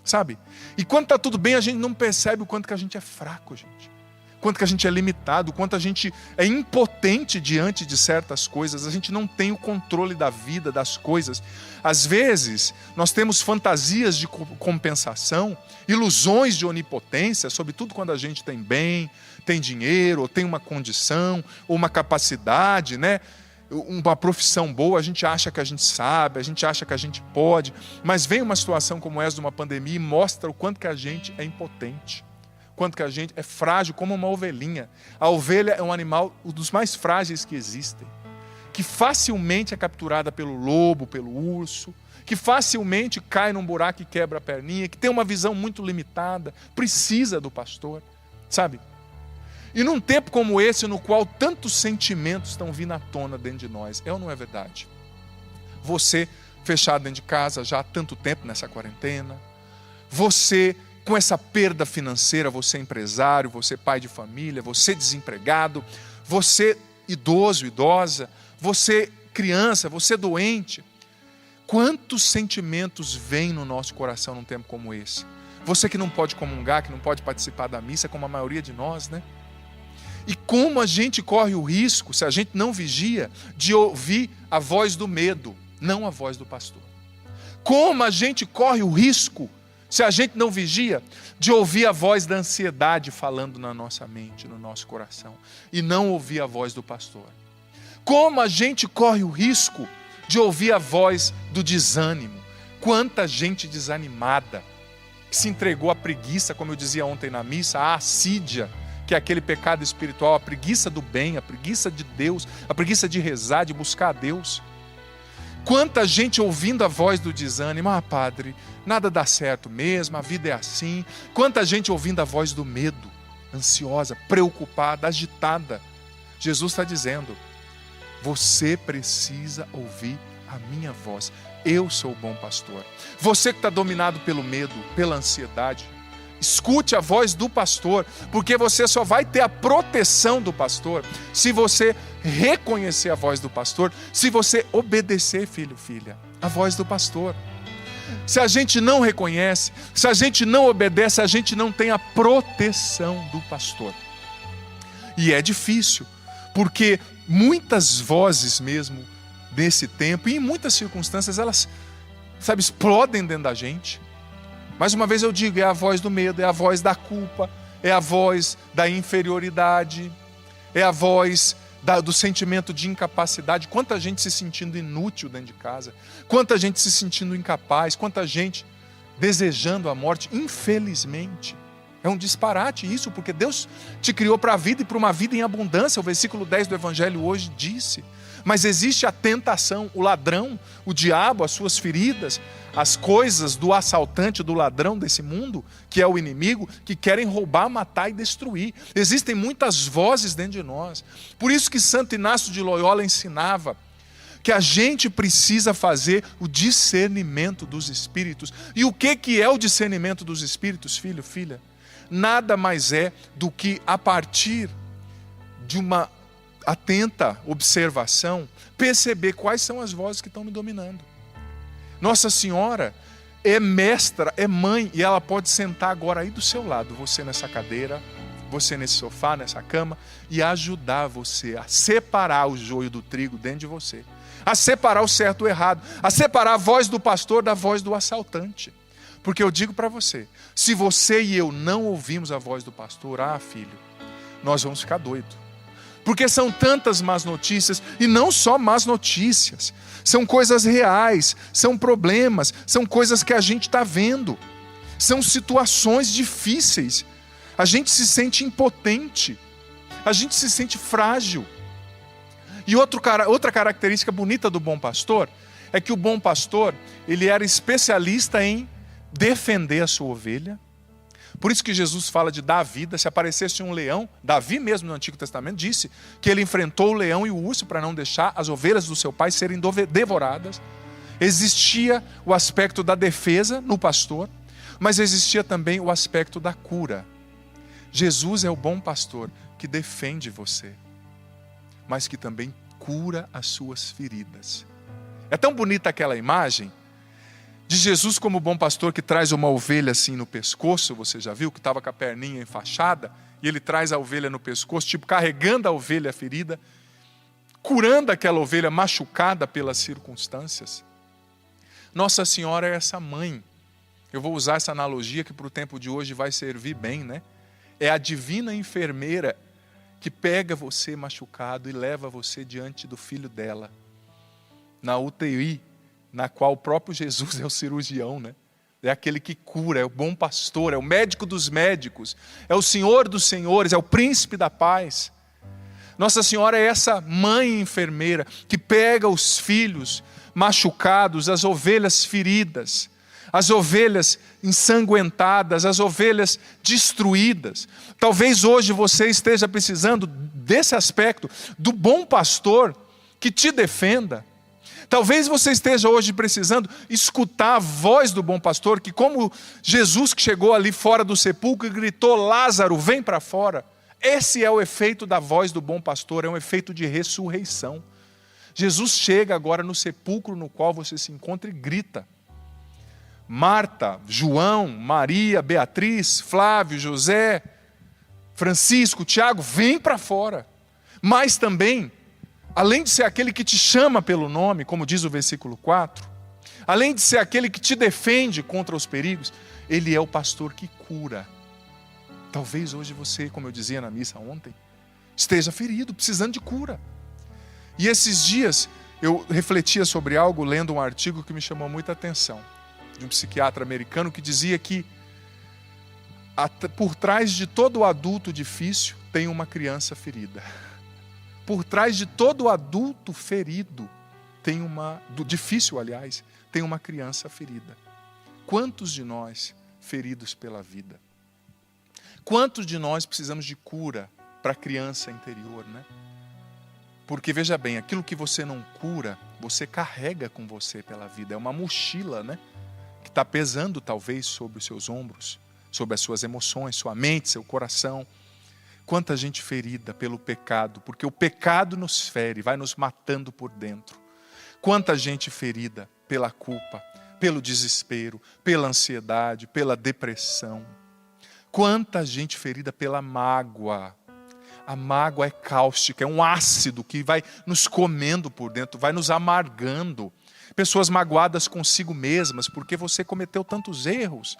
Sabe? E quando está tudo bem, a gente não percebe o quanto que a gente é fraco, gente. Quanto que a gente é limitado, quanto a gente é impotente diante de certas coisas. A gente não tem o controle da vida, das coisas. Às vezes, nós temos fantasias de compensação, ilusões de onipotência, sobretudo quando a gente tem bem, tem dinheiro, ou tem uma condição, ou uma capacidade, né? Uma profissão boa, a gente acha que a gente sabe, a gente acha que a gente pode, mas vem uma situação como essa de uma pandemia e mostra o quanto que a gente é impotente. Quanto que a gente é frágil como uma ovelhinha. A ovelha é um animal, um dos mais frágeis que existem, que facilmente é capturada pelo lobo, pelo urso, que facilmente cai num buraco e quebra a perninha, que tem uma visão muito limitada, precisa do pastor, sabe? E num tempo como esse, no qual tantos sentimentos estão vindo à tona dentro de nós, é ou não é verdade? Você fechado dentro de casa já há tanto tempo nessa quarentena, você com essa perda financeira, você empresário, você pai de família, você desempregado, você idoso, idosa, você criança, você doente. Quantos sentimentos vêm no nosso coração num tempo como esse? Você que não pode comungar, que não pode participar da missa, como a maioria de nós, né? E como a gente corre o risco, se a gente não vigia, de ouvir a voz do medo, não a voz do pastor. Como a gente corre o risco, se a gente não vigia, de ouvir a voz da ansiedade falando na nossa mente, no nosso coração, e não ouvir a voz do pastor. Como a gente corre o risco de ouvir a voz do desânimo. Quanta gente desanimada, que se entregou à preguiça, como eu dizia ontem na missa, à assídia, que é aquele pecado espiritual, a preguiça do bem, a preguiça de Deus, a preguiça de rezar, de buscar a Deus. Quanta gente ouvindo a voz do desânimo, padre, nada dá certo mesmo, a vida é assim. Quanta gente ouvindo a voz do medo, ansiosa, preocupada, agitada. Jesus está dizendo, você precisa ouvir a minha voz. Eu sou o bom pastor. Você que está dominado pelo medo, pela ansiedade, escute a voz do pastor, porque você só vai ter a proteção do pastor se você reconhecer a voz do pastor, se você obedecer, filho, filha, a voz do pastor. Se a gente não reconhece, se a gente não obedece, a gente não tem a proteção do pastor. E é difícil, porque muitas vozes mesmo nesse tempo, e em muitas circunstâncias, elas, explodem dentro da gente. Mais uma vez eu digo, é a voz do medo, é a voz da culpa, é a voz da inferioridade, é a voz do sentimento de incapacidade. Quanta gente se sentindo inútil dentro de casa, quanta gente se sentindo incapaz, quanta gente desejando a morte, infelizmente. É um disparate isso, porque Deus te criou para a vida e para uma vida em abundância. O versículo 10 do Evangelho hoje disse. Mas existe a tentação, o ladrão, o diabo, as suas feridas, as coisas do assaltante, do ladrão desse mundo, que é o inimigo, que querem roubar, matar e destruir. Existem muitas vozes dentro de nós. Por isso que Santo Inácio de Loyola ensinava que a gente precisa fazer o discernimento dos espíritos. E o que é o discernimento dos espíritos, filho, filha? Nada mais é do que a partir de uma atenta observação, perceber quais são as vozes que estão me dominando. Nossa Senhora é mestra, é mãe, e ela pode sentar agora aí do seu lado, você nessa cadeira, você nesse sofá, nessa cama, e ajudar você a separar o joio do trigo dentro de você, a separar o certo do errado, a separar a voz do pastor da voz do assaltante. Porque eu digo para você, se você e eu não ouvimos a voz do pastor, filho, nós vamos ficar doidos. Porque são tantas más notícias, e não só más notícias, são coisas reais, são problemas, são coisas que a gente está vendo, são situações difíceis, a gente se sente impotente, a gente se sente frágil. E outra característica bonita do bom pastor, é que o bom pastor, ele era especialista em defender a sua ovelha. Por isso que Jesus fala de dar a vida. Se aparecesse um leão, Davi mesmo no Antigo Testamento disse que ele enfrentou o leão e o urso para não deixar as ovelhas do seu pai serem devoradas. Existia o aspecto da defesa no pastor, mas existia também o aspecto da cura. Jesus é o bom pastor que defende você, mas que também cura as suas feridas. É tão bonita aquela imagem de Jesus como bom pastor que traz uma ovelha assim no pescoço, você já viu, que estava com a perninha enfaixada, e ele traz a ovelha no pescoço, tipo carregando a ovelha ferida, curando aquela ovelha machucada pelas circunstâncias. Nossa Senhora é essa mãe. Eu vou usar essa analogia que para o tempo de hoje vai servir bem, né? É a divina enfermeira que pega você machucado e leva você diante do filho dela, na UTI, na qual o próprio Jesus é o cirurgião, né? É aquele que cura, é o bom pastor, é o médico dos médicos, é o Senhor dos senhores, é o príncipe da paz. Nossa Senhora é essa mãe enfermeira que pega os filhos machucados, as ovelhas feridas, as ovelhas ensanguentadas, as ovelhas destruídas. Talvez hoje você esteja precisando desse aspecto, do bom pastor que te defenda. Talvez você esteja hoje precisando escutar a voz do bom pastor, que como Jesus que chegou ali fora do sepulcro e gritou: Lázaro, vem para fora. Esse é o efeito da voz do bom pastor, é um efeito de ressurreição. Jesus chega agora no sepulcro no qual você se encontra e grita. Marta, João, Maria, Beatriz, Flávio, José, Francisco, Tiago, vem para fora. Mas também, além de ser aquele que te chama pelo nome, como diz o versículo 4, além de ser aquele que te defende contra os perigos, ele é o pastor que cura. Talvez hoje você, como eu dizia na missa ontem, esteja ferido, precisando de cura. E esses dias eu refletia sobre algo lendo um artigo que me chamou muita atenção, de um psiquiatra americano que dizia que por trás de todo adulto difícil tem uma criança ferida. Por trás de todo adulto ferido tem difícil, aliás, tem uma criança ferida. Quantos de nós feridos pela vida? Quantos de nós precisamos de cura para a criança interior, né? Porque veja bem, aquilo que você não cura, você carrega com você pela vida. É uma mochila, né? Que está pesando talvez sobre os seus ombros, sobre as suas emoções, sua mente, seu coração. Quanta gente ferida pelo pecado, porque o pecado nos fere, vai nos matando por dentro. Quanta gente ferida pela culpa, pelo desespero, pela ansiedade, pela depressão. Quanta gente ferida pela mágoa. A mágoa é cáustica, é um ácido que vai nos comendo por dentro, vai nos amargando. Pessoas magoadas consigo mesmas, porque você cometeu tantos erros.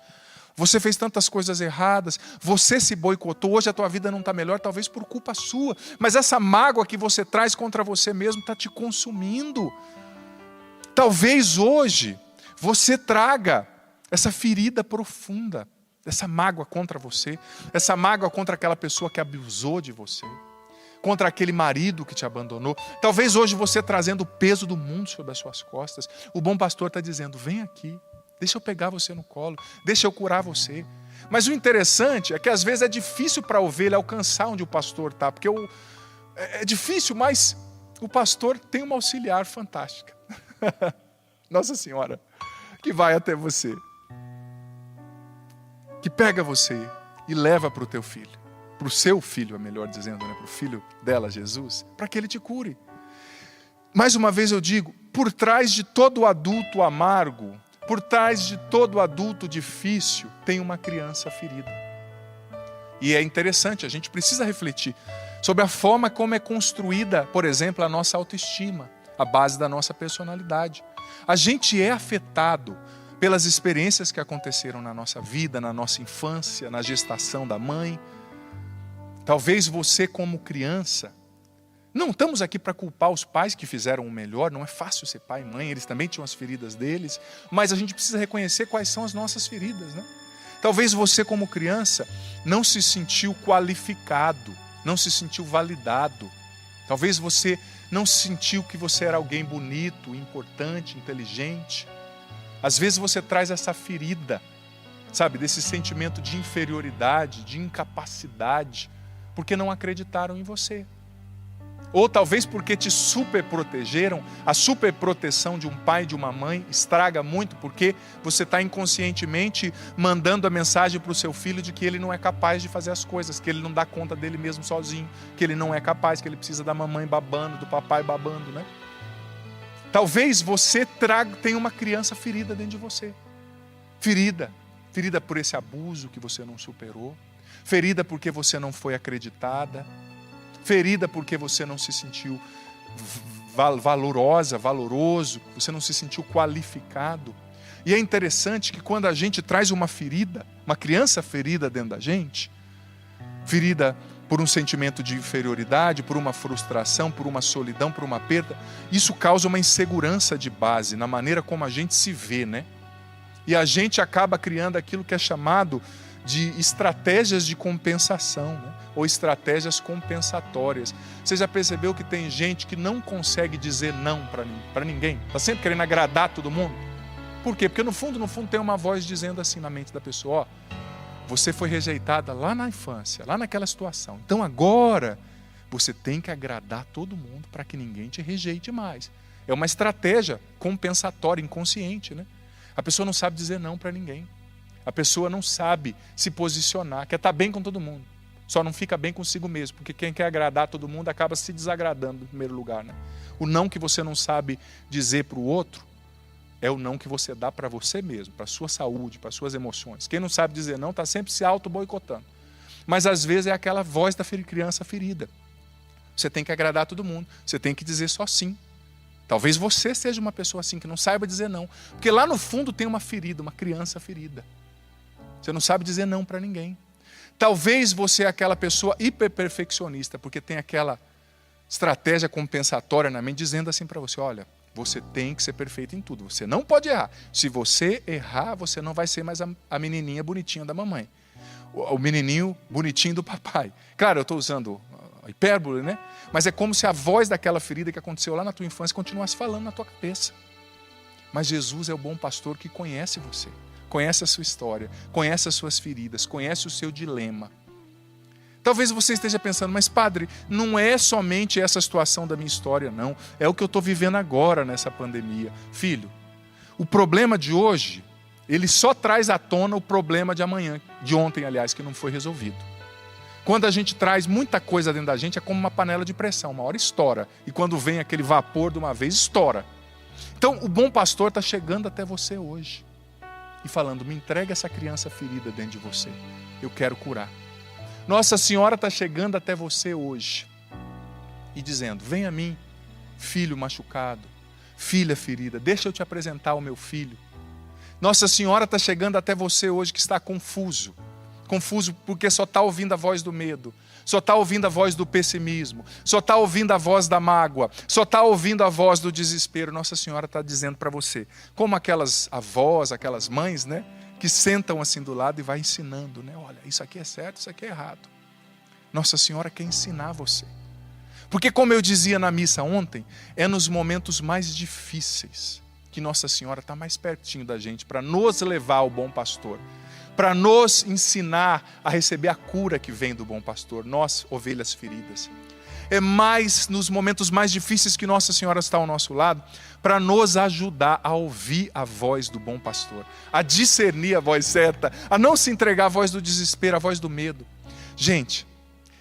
Você fez tantas coisas erradas, você se boicotou, hoje a tua vida não está melhor, talvez por culpa sua. Mas essa mágoa que você traz contra você mesmo está te consumindo. Talvez hoje você traga essa ferida profunda, essa mágoa contra você, essa mágoa contra aquela pessoa que abusou de você, contra aquele marido que te abandonou. Talvez hoje você trazendo o peso do mundo sobre as suas costas. O bom pastor está dizendo: vem aqui. Deixa eu pegar você no colo, deixa eu curar você. Mas o interessante é que às vezes é difícil para a ovelha alcançar onde o pastor está, porque é difícil, mas o pastor tem uma auxiliar fantástica. Nossa Senhora, que vai até você, que pega você e leva para o teu filho, para o seu filho, é melhor dizendo, né? Para o filho dela, Jesus, para que ele te cure. Mais uma vez eu digo, por trás de todo adulto amargo, por trás de todo adulto difícil, tem uma criança ferida. E é interessante, a gente precisa refletir sobre a forma como é construída, por exemplo, a nossa autoestima, a base da nossa personalidade. A gente é afetado pelas experiências que aconteceram na nossa vida, na nossa infância, na gestação da mãe. Talvez você, como criança, não estamos aqui para culpar os pais que fizeram o melhor, não é fácil ser pai e mãe, eles também tinham as feridas deles, mas a gente precisa reconhecer quais são as nossas feridas, né? Talvez você, como criança, não se sentiu qualificado, não se sentiu validado. Talvez você não sentiu que você era alguém bonito, importante, inteligente. Às vezes você traz essa ferida, sabe, desse sentimento de inferioridade, de incapacidade, porque não acreditaram em você. Ou talvez porque te superprotegeram. A superproteção de um pai e de uma mãe estraga muito, porque você está inconscientemente mandando a mensagem para o seu filho de que ele não é capaz de fazer as coisas, que ele não dá conta dele mesmo sozinho, que ele não é capaz, que ele precisa da mamãe babando, do papai babando, né? Talvez você tenha uma criança ferida dentro de você. Ferida por esse abuso que você não superou, ferida porque você não foi acreditada, ferida porque você não se sentiu valoroso, você não se sentiu qualificado. E é interessante que quando a gente traz uma ferida, uma criança ferida dentro da gente, ferida por um sentimento de inferioridade, por uma frustração, por uma solidão, por uma perda, isso causa uma insegurança de base na maneira como a gente se vê, né? E a gente acaba criando aquilo que é chamado de estratégias de compensação, né? Ou estratégias compensatórias. Você já percebeu que tem gente que não consegue dizer não para ninguém? Está sempre querendo agradar todo mundo? Por quê? Porque no fundo tem uma voz dizendo assim na mente da pessoa: ó, você foi rejeitada lá na infância, lá naquela situação. Então agora você tem que agradar todo mundo para que ninguém te rejeite mais. É uma estratégia compensatória, inconsciente, né? A pessoa não sabe dizer não para ninguém. A pessoa não sabe se posicionar, quer estar bem com todo mundo. Só não fica bem consigo mesmo, porque quem quer agradar todo mundo acaba se desagradando em primeiro lugar, né? O não que você não sabe dizer para o outro é o não que você dá para você mesmo, para a sua saúde, para as suas emoções. Quem não sabe dizer não está sempre se auto-boicotando. Mas às vezes é aquela voz da criança ferida. Você tem que agradar todo mundo, você tem que dizer só sim. Talvez você seja uma pessoa assim, que não saiba dizer não. Porque lá no fundo tem uma ferida, uma criança ferida. Você não sabe dizer não para ninguém. Talvez você é aquela pessoa hiperperfeccionista, porque tem aquela estratégia compensatória na mente, dizendo assim para você, olha, você tem que ser perfeito em tudo, você não pode errar. Se você errar, você não vai ser mais a menininha bonitinha da mamãe. O menininho bonitinho do papai. Claro, eu estou usando a hipérbole, né? Mas é como se a voz daquela ferida que aconteceu lá na tua infância continuasse falando na tua cabeça. Mas Jesus é o bom pastor que conhece você. Conhece a sua história, conhece as suas feridas, conhece o seu dilema. Talvez você esteja pensando, mas padre, não é somente essa situação da minha história, não. É o que eu estou vivendo agora nessa pandemia. Filho, o problema de hoje, ele só traz à tona o problema de amanhã, de ontem, aliás, que não foi resolvido. Quando a gente traz muita coisa dentro da gente, é como uma panela de pressão, uma hora estoura. E quando vem aquele vapor de uma vez, estoura. Então, o bom pastor está chegando até você hoje e falando, me entrega essa criança ferida dentro de você, eu quero curar. Nossa Senhora está chegando até você hoje e dizendo, vem a mim, filho machucado, filha ferida, deixa eu te apresentar o meu filho. Nossa Senhora está chegando até você hoje que está confuso porque só está ouvindo a voz do medo, só está ouvindo a voz do pessimismo, só está ouvindo a voz da mágoa, só está ouvindo a voz do desespero. Nossa Senhora está dizendo para você, como aquelas avós, aquelas mães, né, que sentam assim do lado e vai ensinando, né? Olha, isso aqui é certo, isso aqui é errado. Nossa Senhora quer ensinar você. Porque como eu dizia na missa ontem, é nos momentos mais difíceis que Nossa Senhora está mais pertinho da gente para nos levar ao bom pastor, para nos ensinar a receber a cura que vem do bom pastor, nós, ovelhas feridas. É mais nos momentos mais difíceis que Nossa Senhora está ao nosso lado, para nos ajudar a ouvir a voz do bom pastor, a discernir a voz certa, a não se entregar à voz do desespero, à voz do medo. Gente,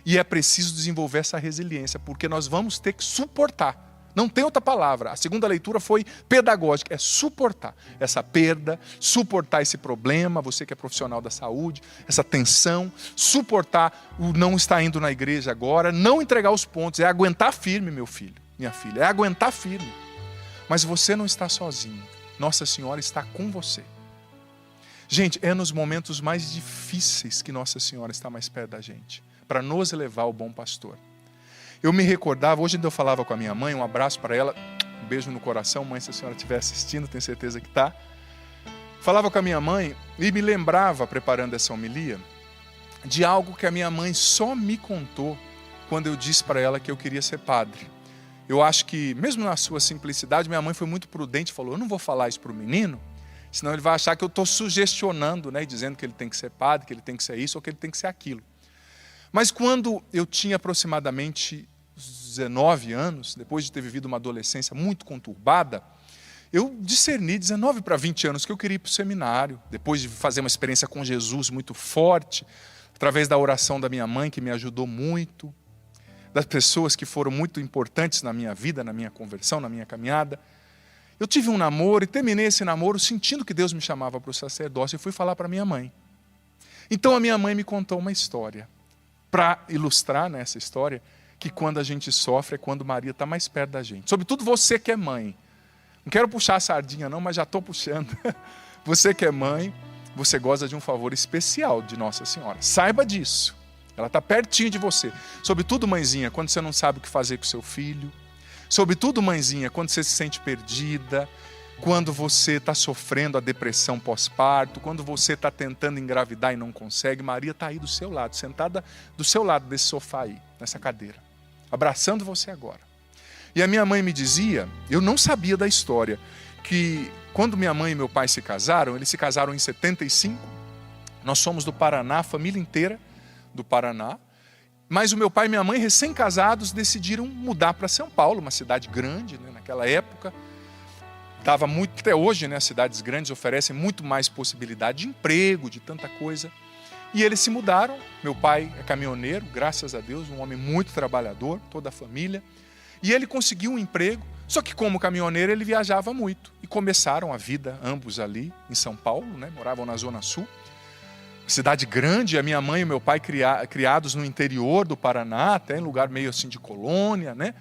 e é preciso desenvolver essa resiliência, porque nós vamos ter que suportar. Não tem outra palavra. A segunda leitura foi pedagógica. É suportar essa perda, suportar esse problema, você que é profissional da saúde, essa tensão, suportar o não estar indo na igreja agora, não entregar os pontos. É aguentar firme, meu filho, minha filha. É aguentar firme. Mas você não está sozinho. Nossa Senhora está com você. Gente, é nos momentos mais difíceis que Nossa Senhora está mais perto da gente, para nos levar ao bom pastor. Eu me recordava, hoje eu falava com a minha mãe, um abraço para ela, um beijo no coração, mãe, se a senhora estiver assistindo, tenho certeza que está. Falava com a minha mãe e me lembrava, preparando essa homilia, de algo que a minha mãe só me contou quando eu disse para ela que eu queria ser padre. Eu acho que, mesmo na sua simplicidade, minha mãe foi muito prudente e falou, eu não vou falar isso para o menino, senão ele vai achar que eu estou sugestionando, né, dizendo que ele tem que ser padre, que ele tem que ser isso ou que ele tem que ser aquilo. Mas quando eu tinha aproximadamente 19 anos, depois de ter vivido uma adolescência muito conturbada, eu discerni 19 para 20 anos que eu queria ir para o seminário, depois de fazer uma experiência com Jesus muito forte, através da oração da minha mãe, que me ajudou muito, das pessoas que foram muito importantes na minha vida, na minha conversão, na minha caminhada. Eu tive um namoro e terminei esse namoro sentindo que Deus me chamava para o sacerdócio e fui falar para minha mãe. Então a minha mãe me contou uma história, para ilustrar nessa história, que quando a gente sofre é quando Maria está mais perto da gente. Sobretudo você que é mãe. Não quero puxar a sardinha não, mas já estou puxando. Você que é mãe, você goza de um favor especial de Nossa Senhora. Saiba disso. Ela está pertinho de você. Sobretudo, mãezinha, quando você não sabe o que fazer com seu filho. Sobretudo, mãezinha, quando você se sente perdida. Quando você está sofrendo a depressão pós-parto, quando você está tentando engravidar e não consegue, Maria está aí do seu lado, sentada do seu lado desse sofá aí, nessa cadeira, abraçando você agora. E a minha mãe me dizia, eu não sabia da história, que quando minha mãe e meu pai se casaram, eles se casaram em 75, nós somos do Paraná, a família inteira do Paraná, Mas o meu pai e minha mãe, recém-casados, decidiram mudar para São Paulo, uma cidade grande, né, naquela época. Dava muito, até hoje, né, as cidades grandes oferecem muito mais possibilidade de emprego, de tanta coisa. E eles se mudaram. Meu pai é caminhoneiro, graças a Deus, um homem muito trabalhador, toda a família. E ele conseguiu um emprego, só que como caminhoneiro ele viajava muito. E começaram a vida, ambos ali em São Paulo, né, moravam na Zona Sul. Cidade grande, a minha mãe e meu pai criados no interior do Paraná, até em lugar meio assim de colônia, né?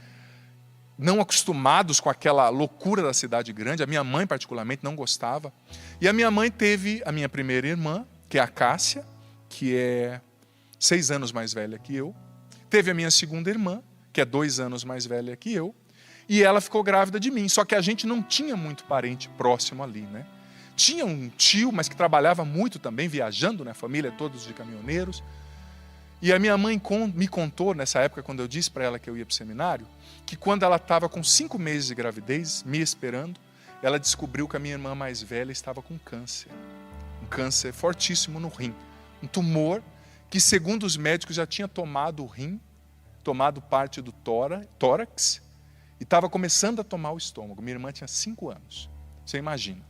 Não acostumados com aquela loucura da cidade grande. A minha mãe particularmente não gostava. E a minha mãe teve a minha primeira irmã, que é a Cássia, que é 6 anos mais velha que eu. Teve a minha segunda irmã, que é 2 anos mais velha que eu. E ela ficou grávida de mim. Só que a gente não tinha muito parente próximo ali, né? Tinha um tio, mas que trabalhava muito também, viajando, né? Família todos de caminhoneiros. E a minha mãe me contou, nessa época, quando eu disse para ela que eu ia para o seminário, que quando ela estava com 5 meses de gravidez, me esperando, ela descobriu que a minha irmã mais velha estava com câncer. Um câncer fortíssimo no rim. Um tumor que, segundo os médicos, já tinha tomado o rim, tomado parte do tórax, e estava começando a tomar o estômago. Minha irmã tinha 5 anos. Você imagina.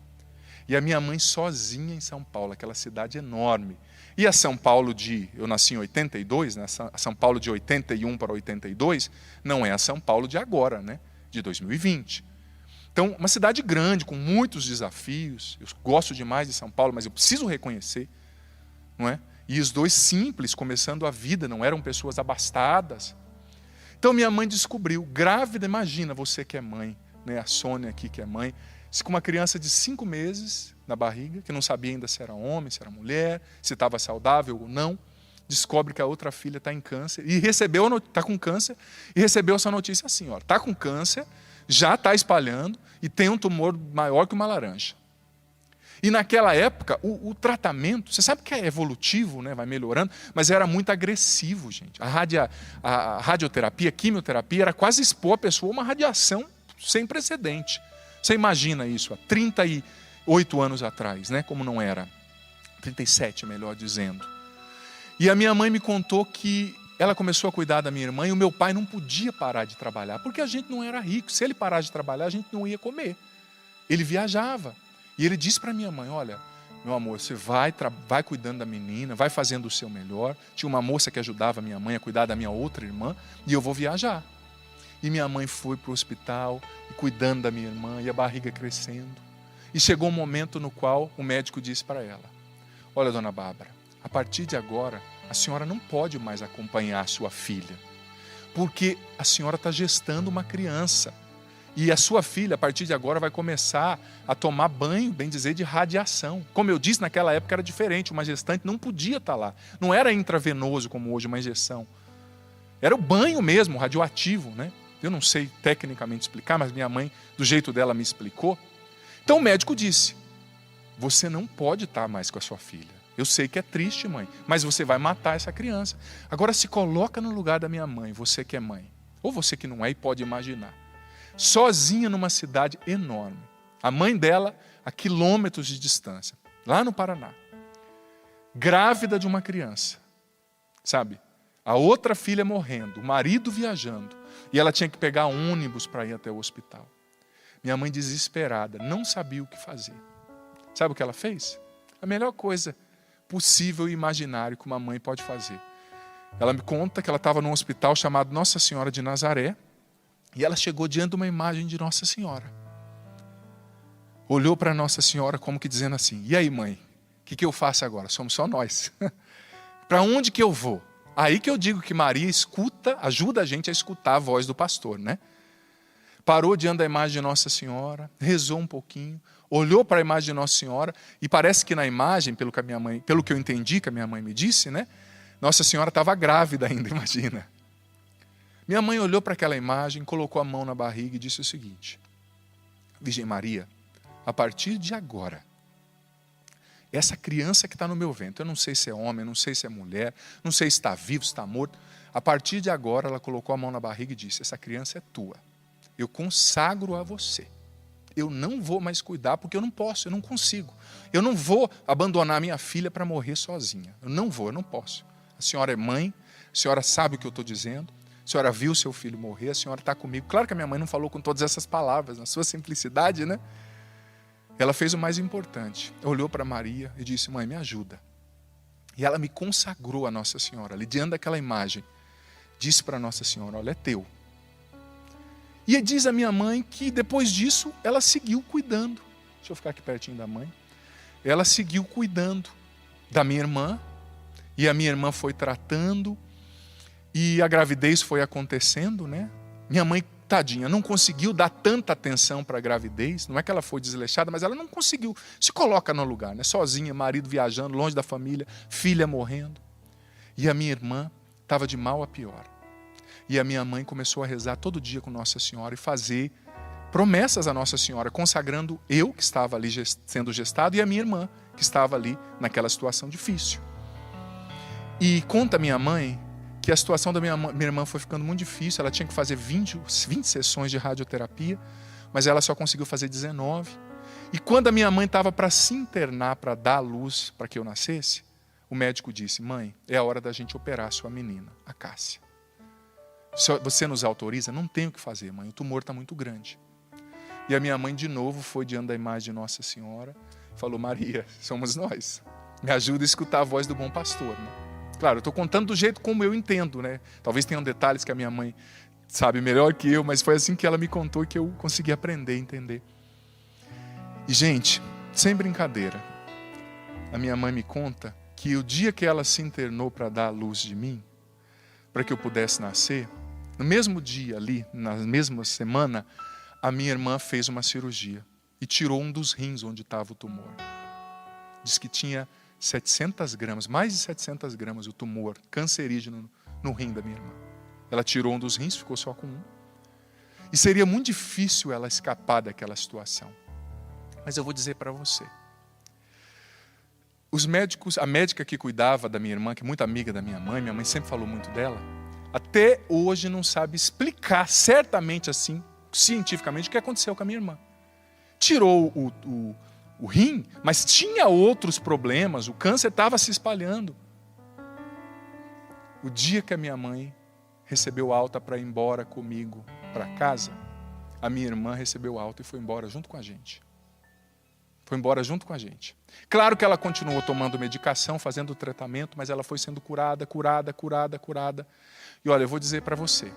E a minha mãe sozinha em São Paulo, aquela cidade enorme. E a São Paulo eu nasci em 82, né? A São Paulo de 81 para 82, não é a São Paulo de agora, né? De 2020. Então, uma cidade grande, com muitos desafios. Eu gosto demais de São Paulo, mas eu preciso reconhecer, não é? E os dois simples, começando a vida, não eram pessoas abastadas. Então, minha mãe descobriu, grávida, imagina você que é mãe, né? A Sônia aqui que é mãe, com uma criança de 5 meses na barriga, que não sabia ainda se era homem, se era mulher, se estava saudável ou não, descobre que a outra filha está em câncer e está com câncer e recebeu essa notícia assim, ó, está com câncer, já está espalhando e tem um tumor maior que uma laranja. E naquela época, o tratamento, você sabe que é evolutivo, né, vai melhorando, mas era muito agressivo, gente. A radioterapia, a quimioterapia, era quase expor a pessoa a uma radiação sem precedente. Você imagina isso há 38 anos atrás, né? Como não era. 37, melhor dizendo. E a minha mãe me contou que ela começou a cuidar da minha irmã e o meu pai não podia parar de trabalhar, porque a gente não era rico. Se ele parasse de trabalhar, a gente não ia comer. Ele viajava. E ele disse para minha mãe, olha, meu amor, você vai cuidando da menina, vai fazendo o seu melhor. Tinha uma moça que ajudava a minha mãe a cuidar da minha outra irmã e eu vou viajar. E minha mãe foi para o hospital, e cuidando da minha irmã, e a barriga crescendo. E chegou um momento no qual o médico disse para ela, olha, dona Bárbara, a partir de agora, a senhora não pode mais acompanhar a sua filha, porque a senhora está gestando uma criança. E a sua filha, a partir de agora, vai começar a tomar banho, bem dizer, de radiação. Como eu disse, naquela época era diferente, uma gestante não podia estar lá. Não era intravenoso como hoje, uma injeção. Era o banho mesmo, radioativo, né? Eu não sei tecnicamente explicar, mas minha mãe, do jeito dela, me explicou. Então o médico disse, você não pode estar mais com a sua filha. Eu sei que é triste, mãe, mas você vai matar essa criança. Agora se coloca no lugar da minha mãe, você que é mãe. Ou você que não é e pode imaginar. Sozinha numa cidade enorme. A mãe dela a quilômetros de distância, lá no Paraná. Grávida de uma criança, sabe? A outra filha morrendo, o marido viajando. E ela tinha que pegar ônibus para ir até o hospital. Minha mãe desesperada, não sabia o que fazer. Sabe o que ela fez? A melhor coisa possível e imaginária que uma mãe pode fazer. Ela me conta que ela estava num hospital chamado Nossa Senhora de Nazaré. E ela chegou diante de uma imagem de Nossa Senhora. Olhou para Nossa Senhora como que dizendo assim, e aí mãe, o que eu faço agora? Somos só nós. Para onde que eu vou? Aí que eu digo que Maria ajuda a gente a escutar a voz do pastor, né? Parou diante da imagem de Nossa Senhora, rezou um pouquinho, olhou para a imagem de Nossa Senhora, e parece que na imagem, pelo que eu entendi, que a minha mãe me disse, né? Nossa Senhora estava grávida ainda, imagina. Minha mãe olhou para aquela imagem, colocou a mão na barriga e disse o seguinte, Virgem Maria, a partir de agora, essa criança que está no meu ventre, eu não sei se é homem, não sei se é mulher, não sei se está vivo, se está morto. A partir de agora, ela colocou a mão na barriga e disse, essa criança é tua. Eu consagro a você. Eu não vou mais cuidar porque eu não posso, eu não consigo. Eu não vou abandonar minha filha para morrer sozinha. Eu não posso. A senhora é mãe, A senhora sabe o que eu estou dizendo? A senhora viu seu filho morrer? A senhora está comigo? Claro que a minha mãe não falou com todas essas palavras, na sua simplicidade, né? Ela fez o mais importante. Olhou para Maria e disse, mãe, me ajuda. E ela me consagrou a Nossa Senhora. Ali diante daquela imagem, disse para Nossa Senhora, olha, é teu. E diz a minha mãe que depois disso, ela seguiu cuidando. Deixa eu ficar aqui pertinho da mãe. Ela seguiu cuidando da minha irmã. E a minha irmã foi tratando. E a gravidez foi acontecendo, né? Minha mãe, tadinha, não conseguiu dar tanta atenção para a gravidez. Não é que ela foi desleixada, mas ela não conseguiu. Se coloca no lugar, né? Sozinha, marido viajando, longe da família, filha morrendo. E a minha irmã estava de mal a pior. E a minha mãe começou a rezar todo dia com Nossa Senhora e fazer promessas a Nossa Senhora, consagrando eu, que estava ali sendo gestado, e a minha irmã, que estava ali naquela situação difícil. E conta minha mãe que a situação da minha irmã foi ficando muito difícil, ela tinha que fazer 20 sessões de radioterapia, mas ela só conseguiu fazer 19. E quando a minha mãe estava para se internar, para dar a luz para que eu nascesse, o médico disse, mãe, é a hora da gente operar a sua menina, a Cássia. Você nos autoriza? Não tenho o que fazer, mãe, o tumor está muito grande. E a minha mãe de novo foi diante da imagem de Nossa Senhora, falou, Maria, somos nós. Me ajuda a escutar a voz do bom pastor, né? Claro, eu estou contando do jeito como eu entendo, né? Talvez tenham detalhes que a minha mãe sabe melhor que eu, mas foi assim que ela me contou que eu consegui aprender, entender. E, gente, sem brincadeira, a minha mãe me conta que o dia que ela se internou para dar a luz de mim, para que eu pudesse nascer, no mesmo dia ali, na mesma semana, a minha irmã fez uma cirurgia e tirou um dos rins onde estava o tumor. Diz que tinha 700 gramas, mais de 700 gramas o tumor cancerígeno no rim da minha irmã. Ela tirou um dos rins, ficou só com um. E seria muito difícil ela escapar daquela situação. Mas eu vou dizer para você. Os médicos, a médica que cuidava da minha irmã, que é muito amiga da minha mãe sempre falou muito dela, até hoje não sabe explicar certamente assim, cientificamente, o que aconteceu com a minha irmã. Tirou o rim, mas tinha outros problemas, o câncer estava se espalhando. O dia que a minha mãe recebeu alta para ir embora comigo para casa, a minha irmã recebeu alta e foi embora junto com a gente. Foi embora junto com a gente. Claro que ela continuou tomando medicação, fazendo o tratamento, mas ela foi sendo curada. E olha, eu vou dizer para você,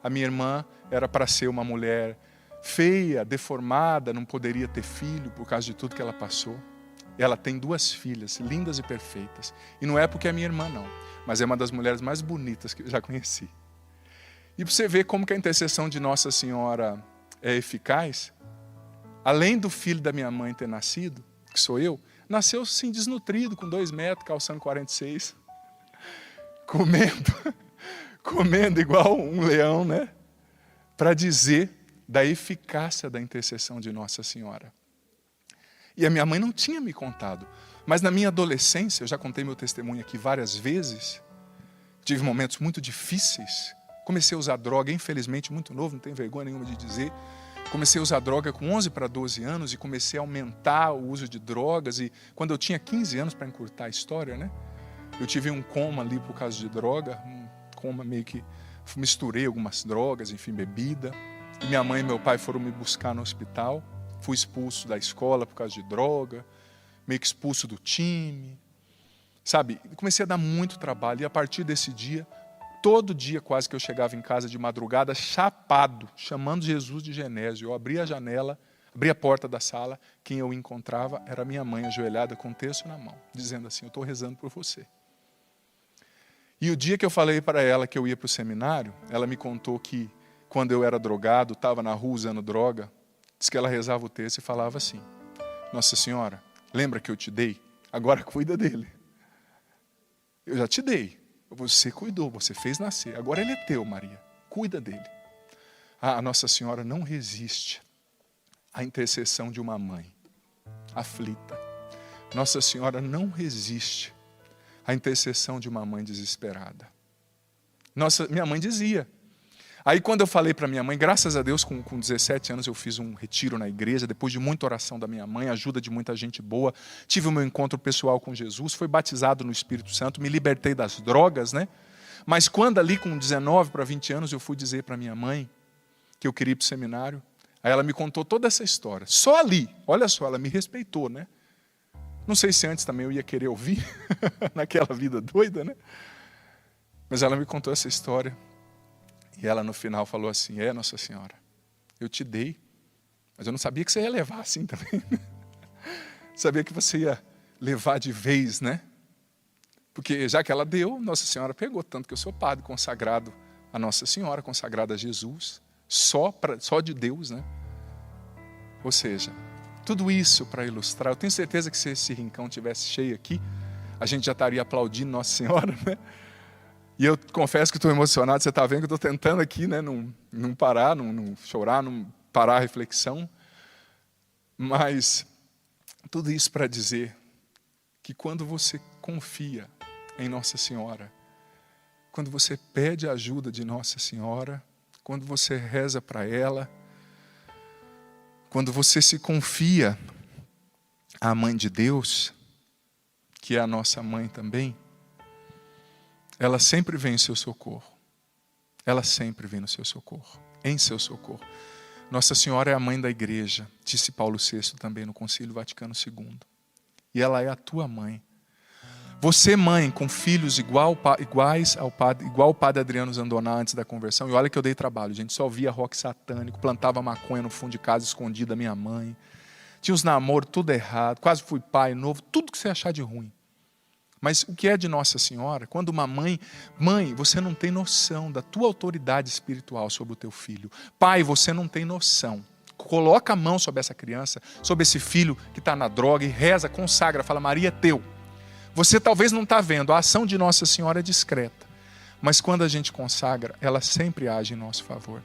a minha irmã era para ser uma mulher feia, deformada, não poderia ter filho por causa de tudo que ela passou. Ela tem 2 filhas, lindas e perfeitas. E não é porque é minha irmã, não. Mas é uma das mulheres mais bonitas que eu já conheci. E para você ver como que a intercessão de Nossa Senhora é eficaz, além do filho da minha mãe ter nascido, que sou eu, nasceu sim desnutrido, com 2 metros, calçando 46. Comendo igual um leão, né? Para dizer da eficácia da intercessão de Nossa Senhora. E a minha mãe não tinha me contado. Mas na minha adolescência, eu já contei meu testemunho aqui várias vezes, tive momentos muito difíceis, comecei a usar droga, infelizmente muito novo, não tenho vergonha nenhuma de dizer, comecei a usar droga com 11 para 12 anos e comecei a aumentar o uso de drogas, e quando eu tinha 15 anos, para encurtar a história, né, eu tive um coma ali por causa de droga, um coma meio que misturei algumas drogas, enfim, bebida. E minha mãe e meu pai foram me buscar no hospital. Fui expulso da escola por causa de droga, meio que expulso do time. Sabe, comecei a dar muito trabalho. E a partir desse dia, todo dia quase que eu chegava em casa de madrugada, chapado, chamando Jesus de Genésio. Eu abria a janela, abria a porta da sala, quem eu encontrava era minha mãe ajoelhada com o terço na mão, dizendo assim, eu estou rezando por você. E o dia que eu falei para ela que eu ia para o seminário, ela me contou que quando eu era drogado, estava na rua usando droga, diz que ela rezava o texto e falava assim, Nossa Senhora, lembra que eu te dei? Agora cuida dele. Eu já te dei, você cuidou, você fez nascer, agora ele é teu, Maria, cuida dele. A Nossa Senhora não resiste à intercessão de uma mãe aflita. Nossa Senhora não resiste à intercessão de uma mãe desesperada. Minha mãe dizia. Aí quando eu falei para minha mãe, graças a Deus, com 17 anos eu fiz um retiro na igreja, depois de muita oração da minha mãe, ajuda de muita gente boa, tive o meu encontro pessoal com Jesus, fui batizado no Espírito Santo, me libertei das drogas, né? Mas quando ali com 19 para 20 anos eu fui dizer para minha mãe que eu queria ir para o seminário, aí ela me contou toda essa história. Só ali, olha só, ela me respeitou, né? Não sei se antes também eu ia querer ouvir, naquela vida doida, né? Mas ela me contou essa história. E ela no final falou assim, Nossa Senhora, eu te dei, mas eu não sabia que você ia levar assim também. Sabia que você ia levar de vez, né? Porque já que ela deu, Nossa Senhora pegou, tanto que eu sou padre consagrado a Nossa Senhora, consagrado a Jesus, só de Deus, né? Ou seja, tudo isso para ilustrar, eu tenho certeza que se esse rincão tivesse cheio aqui, a gente já estaria aplaudindo Nossa Senhora, né? E eu confesso que estou emocionado, você está vendo que eu estou tentando aqui, né? Não parar, não chorar, não parar a reflexão. Mas tudo isso para dizer que quando você confia em Nossa Senhora, quando você pede a ajuda de Nossa Senhora, quando você reza para ela, quando você se confia à Mãe de Deus, que é a nossa mãe também, ela sempre vem em seu socorro. Ela sempre vem no seu socorro, em seu socorro. Nossa Senhora é a mãe da igreja, disse Paulo VI também no Concílio Vaticano II. E ela é a tua mãe. Você, mãe, com filhos igual o padre Adriano Zandoná antes da conversão, e olha que eu dei trabalho, gente, só via rock satânico, plantava maconha no fundo de casa escondida da minha mãe, tinha os namoros tudo errado, quase fui pai novo, tudo que você achar de ruim. Mas o que é de Nossa Senhora, quando uma mãe, você não tem noção da tua autoridade espiritual sobre o teu filho. Pai, você não tem noção. Coloca a mão sobre essa criança, sobre esse filho que está na droga e reza, consagra, fala, Maria é teu. Você talvez não está vendo, a ação de Nossa Senhora é discreta. Mas quando a gente consagra, ela sempre age em nosso favor.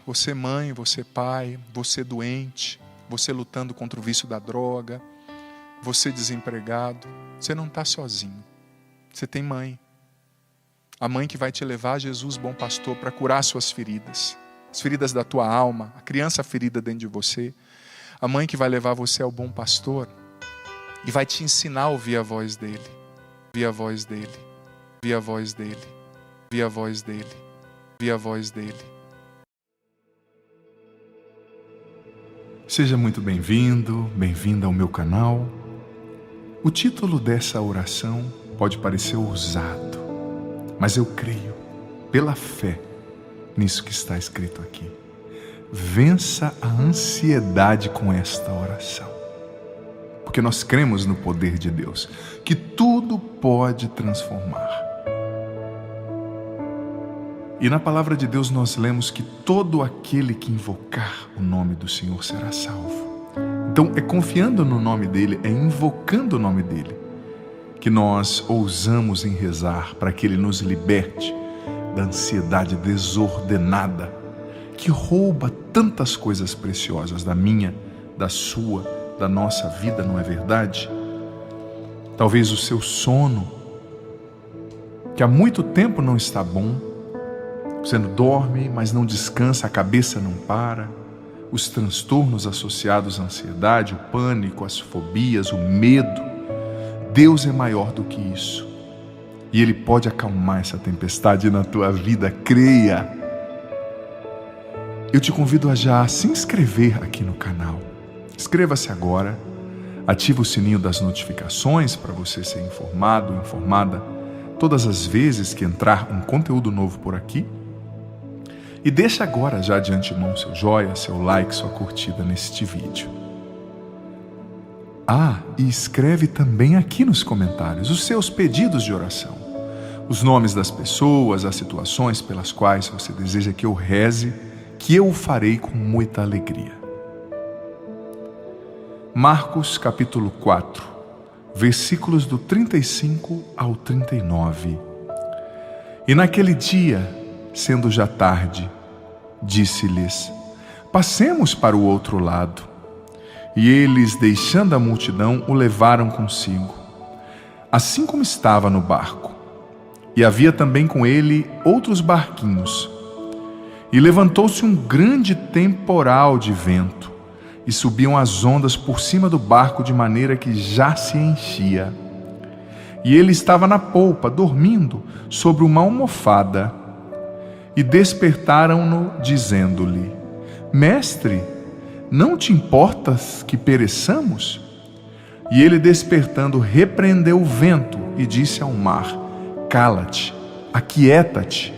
Você mãe, você pai, você doente, você lutando contra o vício da droga, você desempregado, você não está sozinho. Você tem mãe. A mãe que vai te levar a Jesus, bom pastor, para curar suas feridas. As feridas da tua alma, a criança ferida dentro de você. A mãe que vai levar você ao bom pastor e vai te ensinar a ouvir a voz dele. Ouvir a voz dele. Ouvir a voz dele. Ouvir a voz dele. Ouvir a voz dele. Seja muito bem-vindo, bem-vinda ao meu canal. O título dessa oração pode parecer ousado, mas eu creio, pela fé, nisso que está escrito aqui. Vença a ansiedade com esta oração. Porque nós cremos no poder de Deus, que tudo pode transformar. E na palavra de Deus nós lemos que todo aquele que invocar o nome do Senhor será salvo. Então é confiando no nome dele, é invocando o nome dele, que nós ousamos em rezar para que ele nos liberte da ansiedade desordenada que rouba tantas coisas preciosas da minha, da sua, da nossa vida, não é verdade? Talvez o seu sono, que há muito tempo não está bom, você não dorme, mas não descansa, a cabeça não para, os transtornos associados à ansiedade, o pânico, as fobias, o medo. Deus é maior do que isso. E Ele pode acalmar essa tempestade na tua vida, creia. Eu te convido a já se inscrever aqui no canal. Inscreva-se agora, ative o sininho das notificações para você ser informado, informada todas as vezes que entrar um conteúdo novo por aqui. E deixa agora já de antemão seu joia, seu like, sua curtida neste vídeo. E escreve também aqui nos comentários os seus pedidos de oração, os nomes das pessoas, as situações pelas quais você deseja que eu reze, que eu o farei com muita alegria. Marcos capítulo 4, versículos do 35 ao 39. E naquele dia, sendo já tarde, disse-lhes, passemos para o outro lado. E eles, deixando a multidão, o levaram consigo, assim como estava no barco. E havia também com ele outros barquinhos. E levantou-se um grande temporal de vento, e subiam as ondas por cima do barco de maneira que já se enchia. e ele estava na polpa, dormindo sobre uma almofada. E despertaram-no, dizendo-lhe: Mestre, não te importas que pereçamos? E ele, despertando, repreendeu o vento e disse ao mar: Cala-te, aquieta-te.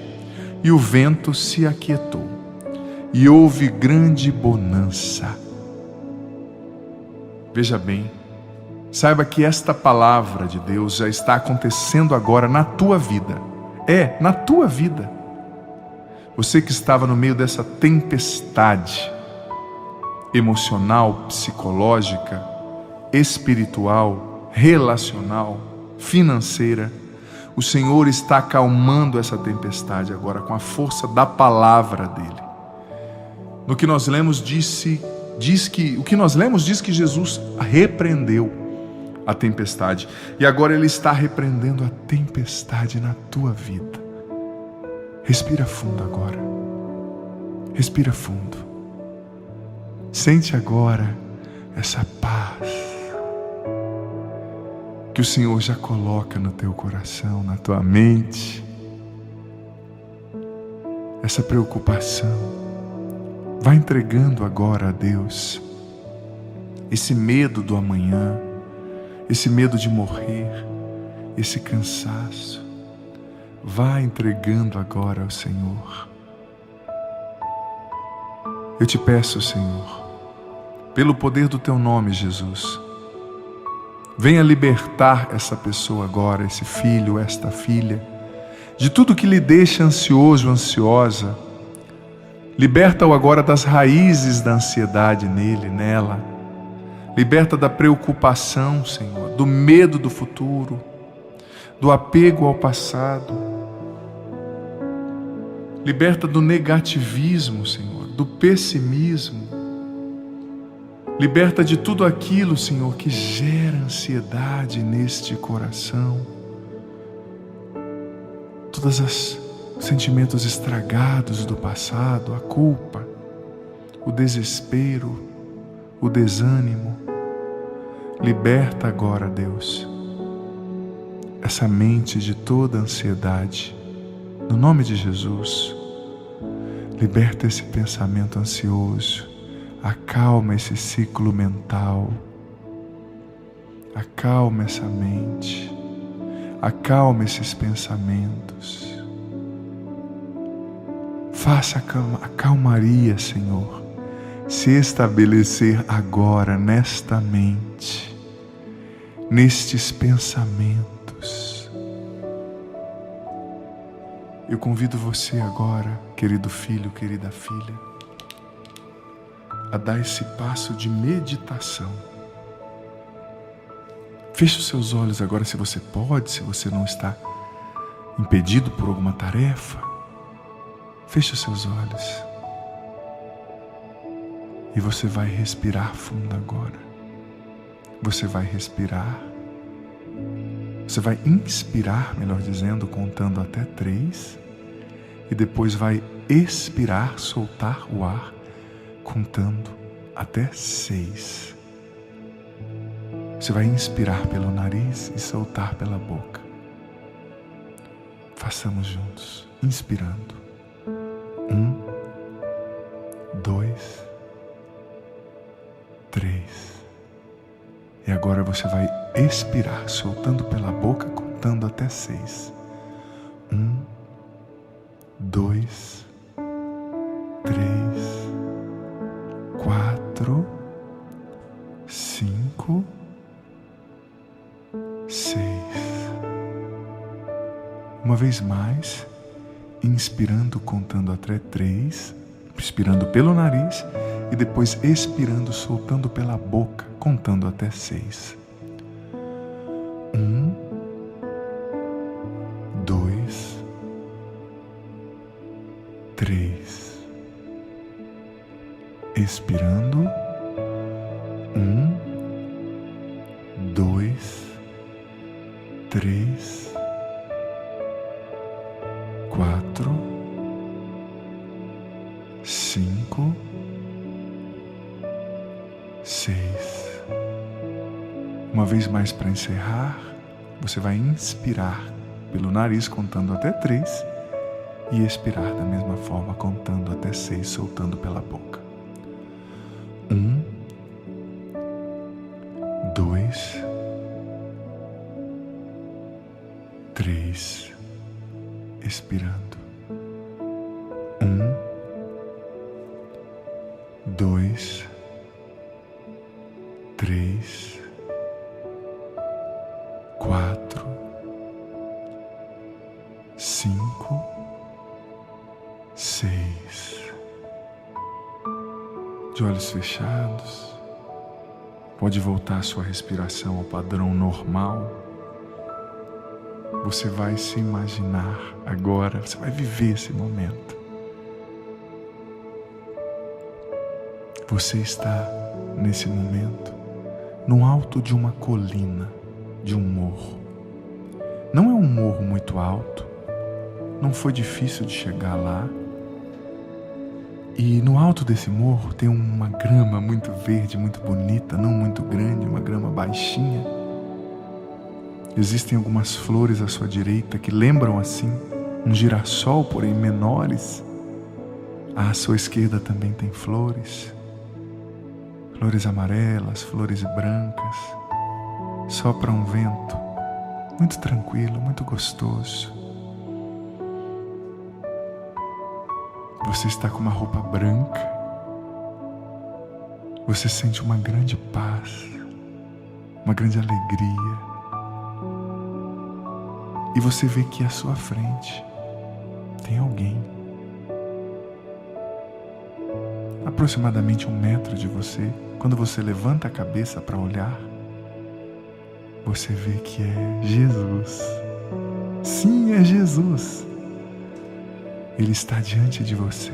E o vento se aquietou, e houve grande bonança. Veja bem, saiba que esta palavra de Deus já está acontecendo agora na tua vida. Na tua vida. Você que estava no meio dessa tempestade emocional, psicológica, espiritual, relacional, financeira, o Senhor está acalmando essa tempestade agora com a força da palavra dele. No que nós lemos diz que Jesus repreendeu a tempestade, e agora ele está repreendendo a tempestade na tua vida. Respira fundo agora. Respira fundo. Sente agora essa paz que o Senhor já coloca no teu coração, na tua mente. Essa preocupação. Vai entregando agora a Deus esse medo do amanhã, esse medo de morrer, esse cansaço. Vai entregando agora ao Senhor. Eu te peço, Senhor, pelo poder do teu nome, Jesus, venha libertar essa pessoa agora, esse filho, esta filha, de tudo que lhe deixa ansioso, ansiosa. Liberta-o agora das raízes da ansiedade nele, nela. Liberta da preocupação, Senhor, do medo do futuro, do apego ao passado. Liberta do negativismo, Senhor, do pessimismo. Liberta de tudo aquilo, Senhor, que gera ansiedade neste coração. Todos os sentimentos estragados do passado, a culpa, o desespero, o desânimo. Liberta agora, Deus, essa mente de toda ansiedade. No nome de Jesus, liberta esse pensamento ansioso, acalma esse ciclo mental, acalma essa mente, acalma esses pensamentos. Faça a calmaria, Senhor, se estabelecer agora nesta mente, nestes pensamentos. Eu convido você agora, querido filho, querida filha, a dar esse passo de meditação. Feche os seus olhos agora, se você pode, se você não está impedido por alguma tarefa. Feche os seus olhos. E você vai respirar fundo agora. Você vai respirar. Você vai inspirar, melhor dizendo, contando até 3. E depois vai expirar, soltar o ar, contando até 6. Você vai inspirar pelo nariz e soltar pela boca. Façamos juntos. Inspirando. 1, 2, 3. E agora você vai expirar, soltando pela boca, contando até 6. 1, 2, 3, 4, 5, 6. Uma vez mais, inspirando, contando até 3, inspirando pelo nariz e depois expirando, soltando pela boca, contando até 6. 1, 2, 3. Expirando. 1, 2, 3, 4, 5, 6. Uma vez mais para encerrar. Você vai inspirar pelo nariz contando até 3 e expirar da mesma forma contando até 6, soltando pela boca. 1, 2, 3, expirando. 1, 2, 3, 4, 5, 6. De olhos fechados, pode voltar a sua respiração ao padrão normal. Você vai se imaginar agora, você vai viver esse momento. Você está, nesse momento, no alto de uma colina, de um morro. Não é um morro muito alto, não foi difícil de chegar lá. E no alto desse morro tem uma grama muito verde, muito bonita, não muito grande, uma grama baixinha. Existem algumas flores à sua direita que lembram assim um girassol, porém menores. À sua esquerda também tem flores. Flores amarelas, flores brancas. Sopra um vento muito tranquilo, muito gostoso. Você está com uma roupa branca. Você sente uma grande paz, uma grande alegria. E você vê que à sua frente tem alguém. Aproximadamente 1 metro de você. Quando você levanta a cabeça para olhar, você vê que é Jesus. Sim, é Jesus. Ele está diante de você,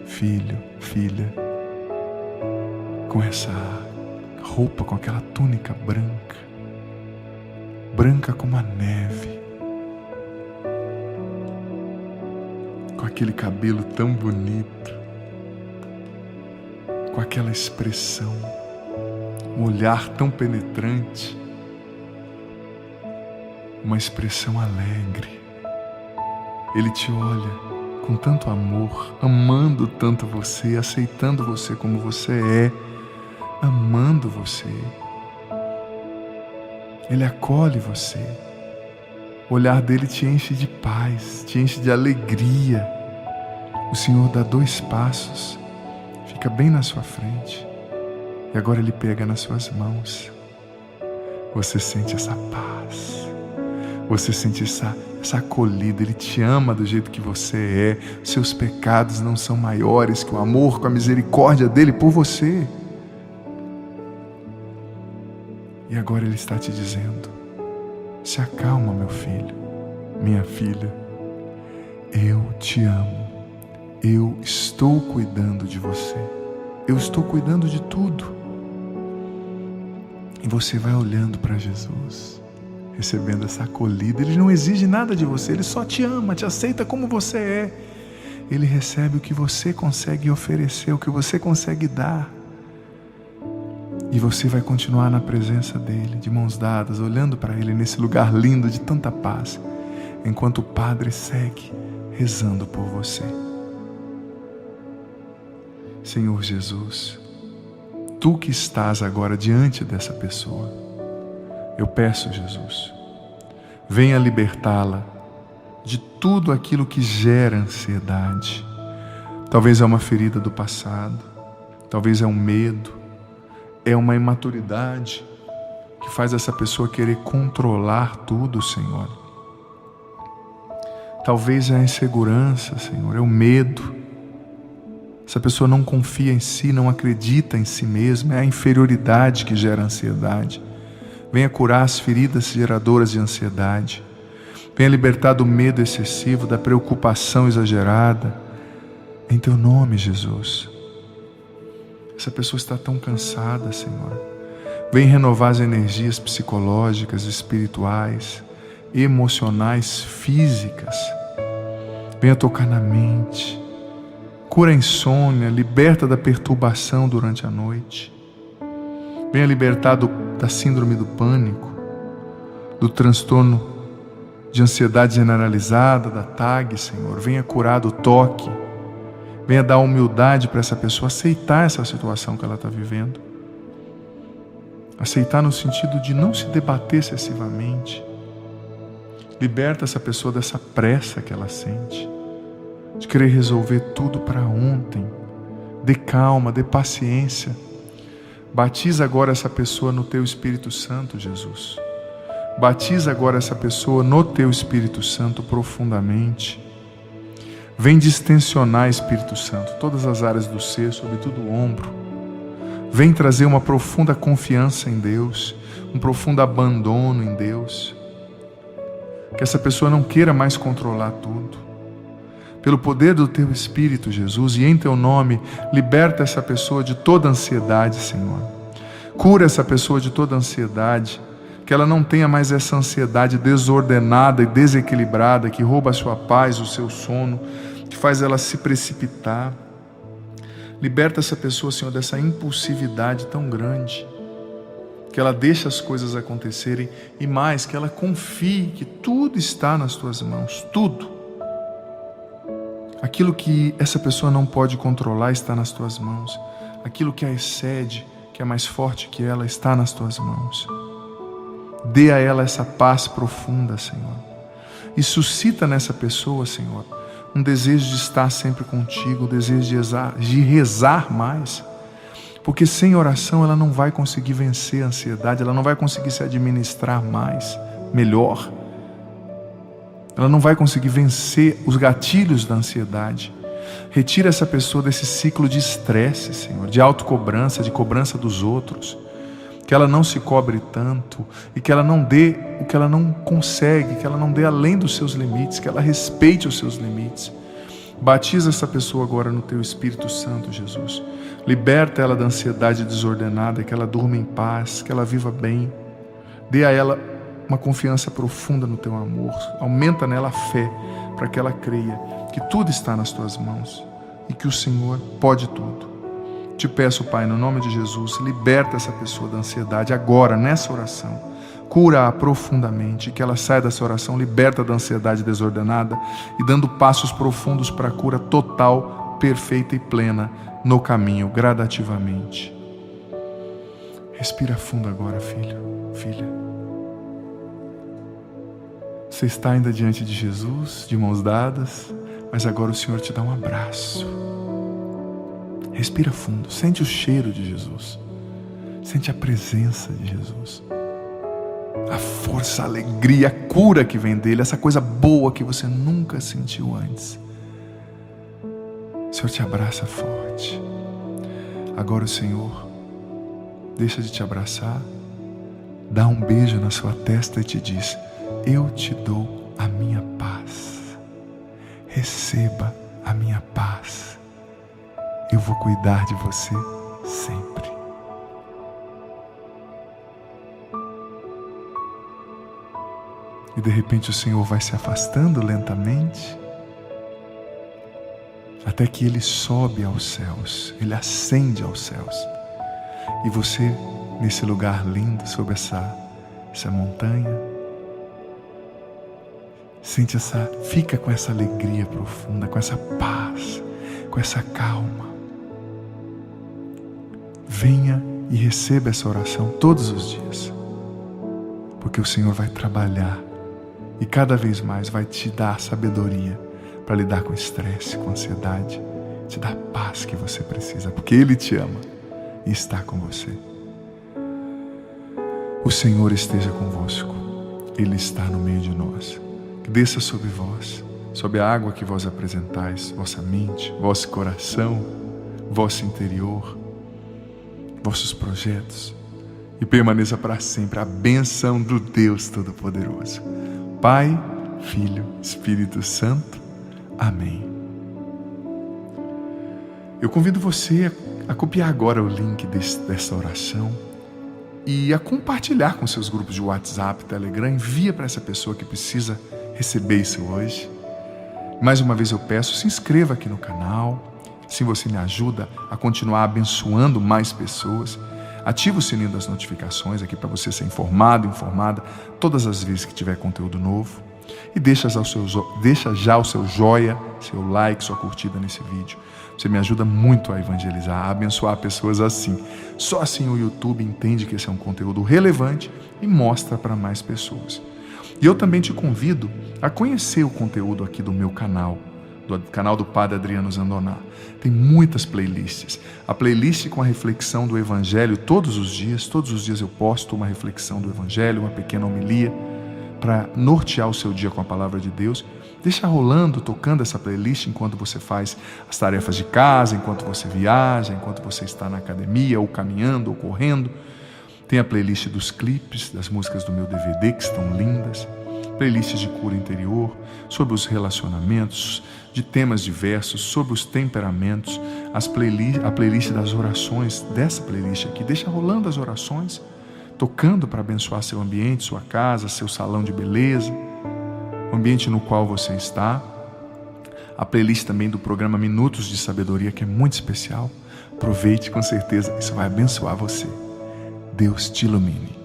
filho, filha, com essa roupa, com aquela túnica branca, branca como a neve, com aquele cabelo tão bonito, com aquela expressão, um olhar tão penetrante, uma expressão alegre. Ele te olha com tanto amor, amando tanto você, aceitando você como você é, amando você. Ele acolhe você. O olhar dele te enche de paz, te enche de alegria. O Senhor dá 2 passos, fica bem na sua frente, e agora Ele pega nas suas mãos. Você sente essa paz, você sente essa acolhida. Ele te ama do jeito que você é. Seus pecados não são maiores que o amor, com a misericórdia dele por você. E agora Ele está te dizendo: se acalma, meu filho, minha filha. Eu te amo. Eu estou cuidando de você. Eu estou cuidando de tudo. E você vai olhando para Jesus, recebendo essa acolhida. Ele não exige nada de você, Ele só te ama, te aceita como você é. Ele recebe o que você consegue oferecer, o que você consegue dar. E você vai continuar na presença dEle, de mãos dadas, olhando para Ele nesse lugar lindo de tanta paz, enquanto o Padre segue rezando por você. Senhor Jesus, Tu que estás agora diante dessa pessoa, eu peço, Jesus, venha libertá-la de tudo aquilo que gera ansiedade. Talvez é uma ferida do passado, talvez é um medo, é uma imaturidade que faz essa pessoa querer controlar tudo, Senhor. Talvez é a insegurança, Senhor, é o medo. Essa pessoa não confia em si, não acredita em si mesma, é a inferioridade que gera ansiedade. Venha curar as feridas geradoras de ansiedade. Venha libertar do medo excessivo, da preocupação exagerada. Em Teu nome, Jesus. Essa pessoa está tão cansada, Senhor. Vem renovar as energias psicológicas, espirituais, emocionais, físicas. Venha tocar na mente. Cura a insônia, liberta da perturbação durante a noite. Venha libertar da síndrome do pânico, do transtorno de ansiedade generalizada, da TAG, Senhor. Venha curar do toque. Venha dar humildade para essa pessoa aceitar essa situação que ela está vivendo. Aceitar no sentido de não se debater excessivamente. Liberta essa pessoa dessa pressa que ela sente, de querer resolver tudo para ontem. Dê calma, dê paciência. Batiza agora essa pessoa no Teu Espírito Santo, Jesus. Batiza agora essa pessoa no Teu Espírito Santo profundamente. Vem distensionar, Espírito Santo, todas as áreas do ser, sobretudo o ombro. Vem trazer uma profunda confiança em Deus, um profundo abandono em Deus. Que essa pessoa não queira mais controlar tudo. Pelo poder do Teu Espírito, Jesus, e em Teu nome, liberta essa pessoa de toda ansiedade, Senhor. Cura essa pessoa de toda ansiedade, que ela não tenha mais essa ansiedade desordenada e desequilibrada, que rouba a sua paz, o seu sono, que faz ela se precipitar. Liberta essa pessoa, Senhor, dessa impulsividade tão grande, que ela deixe as coisas acontecerem e mais, que ela confie que tudo está nas Tuas mãos, tudo. Aquilo que essa pessoa não pode controlar está nas Tuas mãos. Aquilo que a excede, que é mais forte que ela, está nas Tuas mãos. Dê a ela essa paz profunda, Senhor. E suscita nessa pessoa, Senhor, um desejo de estar sempre contigo, um desejo de rezar mais. Porque sem oração ela não vai conseguir vencer a ansiedade, ela não vai conseguir se administrar mais, melhor. Ela não vai conseguir vencer os gatilhos da ansiedade. Retira essa pessoa desse ciclo de estresse, Senhor, de autocobrança, de cobrança dos outros. Que ela não se cobre tanto e que ela não dê o que ela não consegue, que ela não dê além dos seus limites, que ela respeite os seus limites. Batiza essa pessoa agora no Teu Espírito Santo, Jesus. Liberta ela da ansiedade desordenada, que ela durma em paz, que ela viva bem. Dê a ela uma confiança profunda no Teu amor. Aumenta nela a fé, para que ela creia que tudo está nas Tuas mãos e que o Senhor pode tudo. Te peço, Pai, no nome de Jesus, liberta essa pessoa da ansiedade agora, nessa oração. Cura-a profundamente, que ela saia dessa oração liberta da ansiedade desordenada e dando passos profundos para a cura total, perfeita e plena no caminho, gradativamente. Respira fundo agora, filho, filha. Você está ainda diante de Jesus, de mãos dadas, mas agora o Senhor te dá um abraço. Respira fundo, sente o cheiro de Jesus, sente a presença de Jesus, a força, a alegria, a cura que vem dele, essa coisa boa que você nunca sentiu antes. O Senhor te abraça forte. Agora o Senhor deixa de te abraçar, dá um beijo na sua testa e te diz: eu te dou a minha paz, receba a minha paz. Eu vou cuidar de você sempre. E de repente o Senhor vai se afastando lentamente, até que Ele sobe aos céus, Ele ascende aos céus. E você, nesse lugar lindo, sob essa montanha, fica com essa alegria profunda, com essa paz, com essa calma. Venha e receba essa oração todos os dias, porque o Senhor vai trabalhar e cada vez mais vai te dar sabedoria para lidar com estresse, com ansiedade, te dar a paz que você precisa, porque Ele te ama e está com você. O Senhor esteja convosco, Ele está no meio de nós. Que desça sobre vós, sobre a água que vós apresentais, vossa mente, vosso coração, vosso interior, vossos projetos, e permaneça para sempre a bênção do Deus Todo-Poderoso. Pai, Filho, Espírito Santo. Amém. Eu convido você a copiar agora o link dessa oração e a compartilhar com seus grupos de WhatsApp, Telegram. Envia para essa pessoa que precisa receber isso hoje. Mais uma vez eu peço, se inscreva aqui no canal. Assim você me ajuda a continuar abençoando mais pessoas, Ativa o sininho das notificações aqui para você ser informado, informada todas as vezes que tiver conteúdo novo. E deixa já o seu joia, seu like, sua curtida nesse vídeo. Você me ajuda muito a evangelizar, a abençoar pessoas assim. Só assim o YouTube entende que esse é um conteúdo relevante e mostra para mais pessoas. E eu também te convido a conhecer o conteúdo aqui do meu canal, do canal do Padre Adriano Zandoná. Tem muitas playlists. A playlist com a reflexão do Evangelho todos os dias eu posto uma reflexão do Evangelho, uma pequena homilia, para nortear o seu dia com a palavra de Deus. Deixa rolando, tocando essa playlist enquanto você faz as tarefas de casa, enquanto você viaja, enquanto você está na academia, ou caminhando, ou correndo. Tem a playlist dos clipes, das músicas do meu DVD, que estão lindas. Playlists de cura interior, sobre os relacionamentos, de temas diversos, sobre os temperamentos. A playlist das orações, dessa playlist aqui. Deixa rolando as orações, tocando para abençoar seu ambiente, sua casa, seu salão de beleza, o ambiente no qual você está. A playlist também do programa Minutos de Sabedoria, que é muito especial. Aproveite, com certeza, isso vai abençoar você. Deus te ilumine.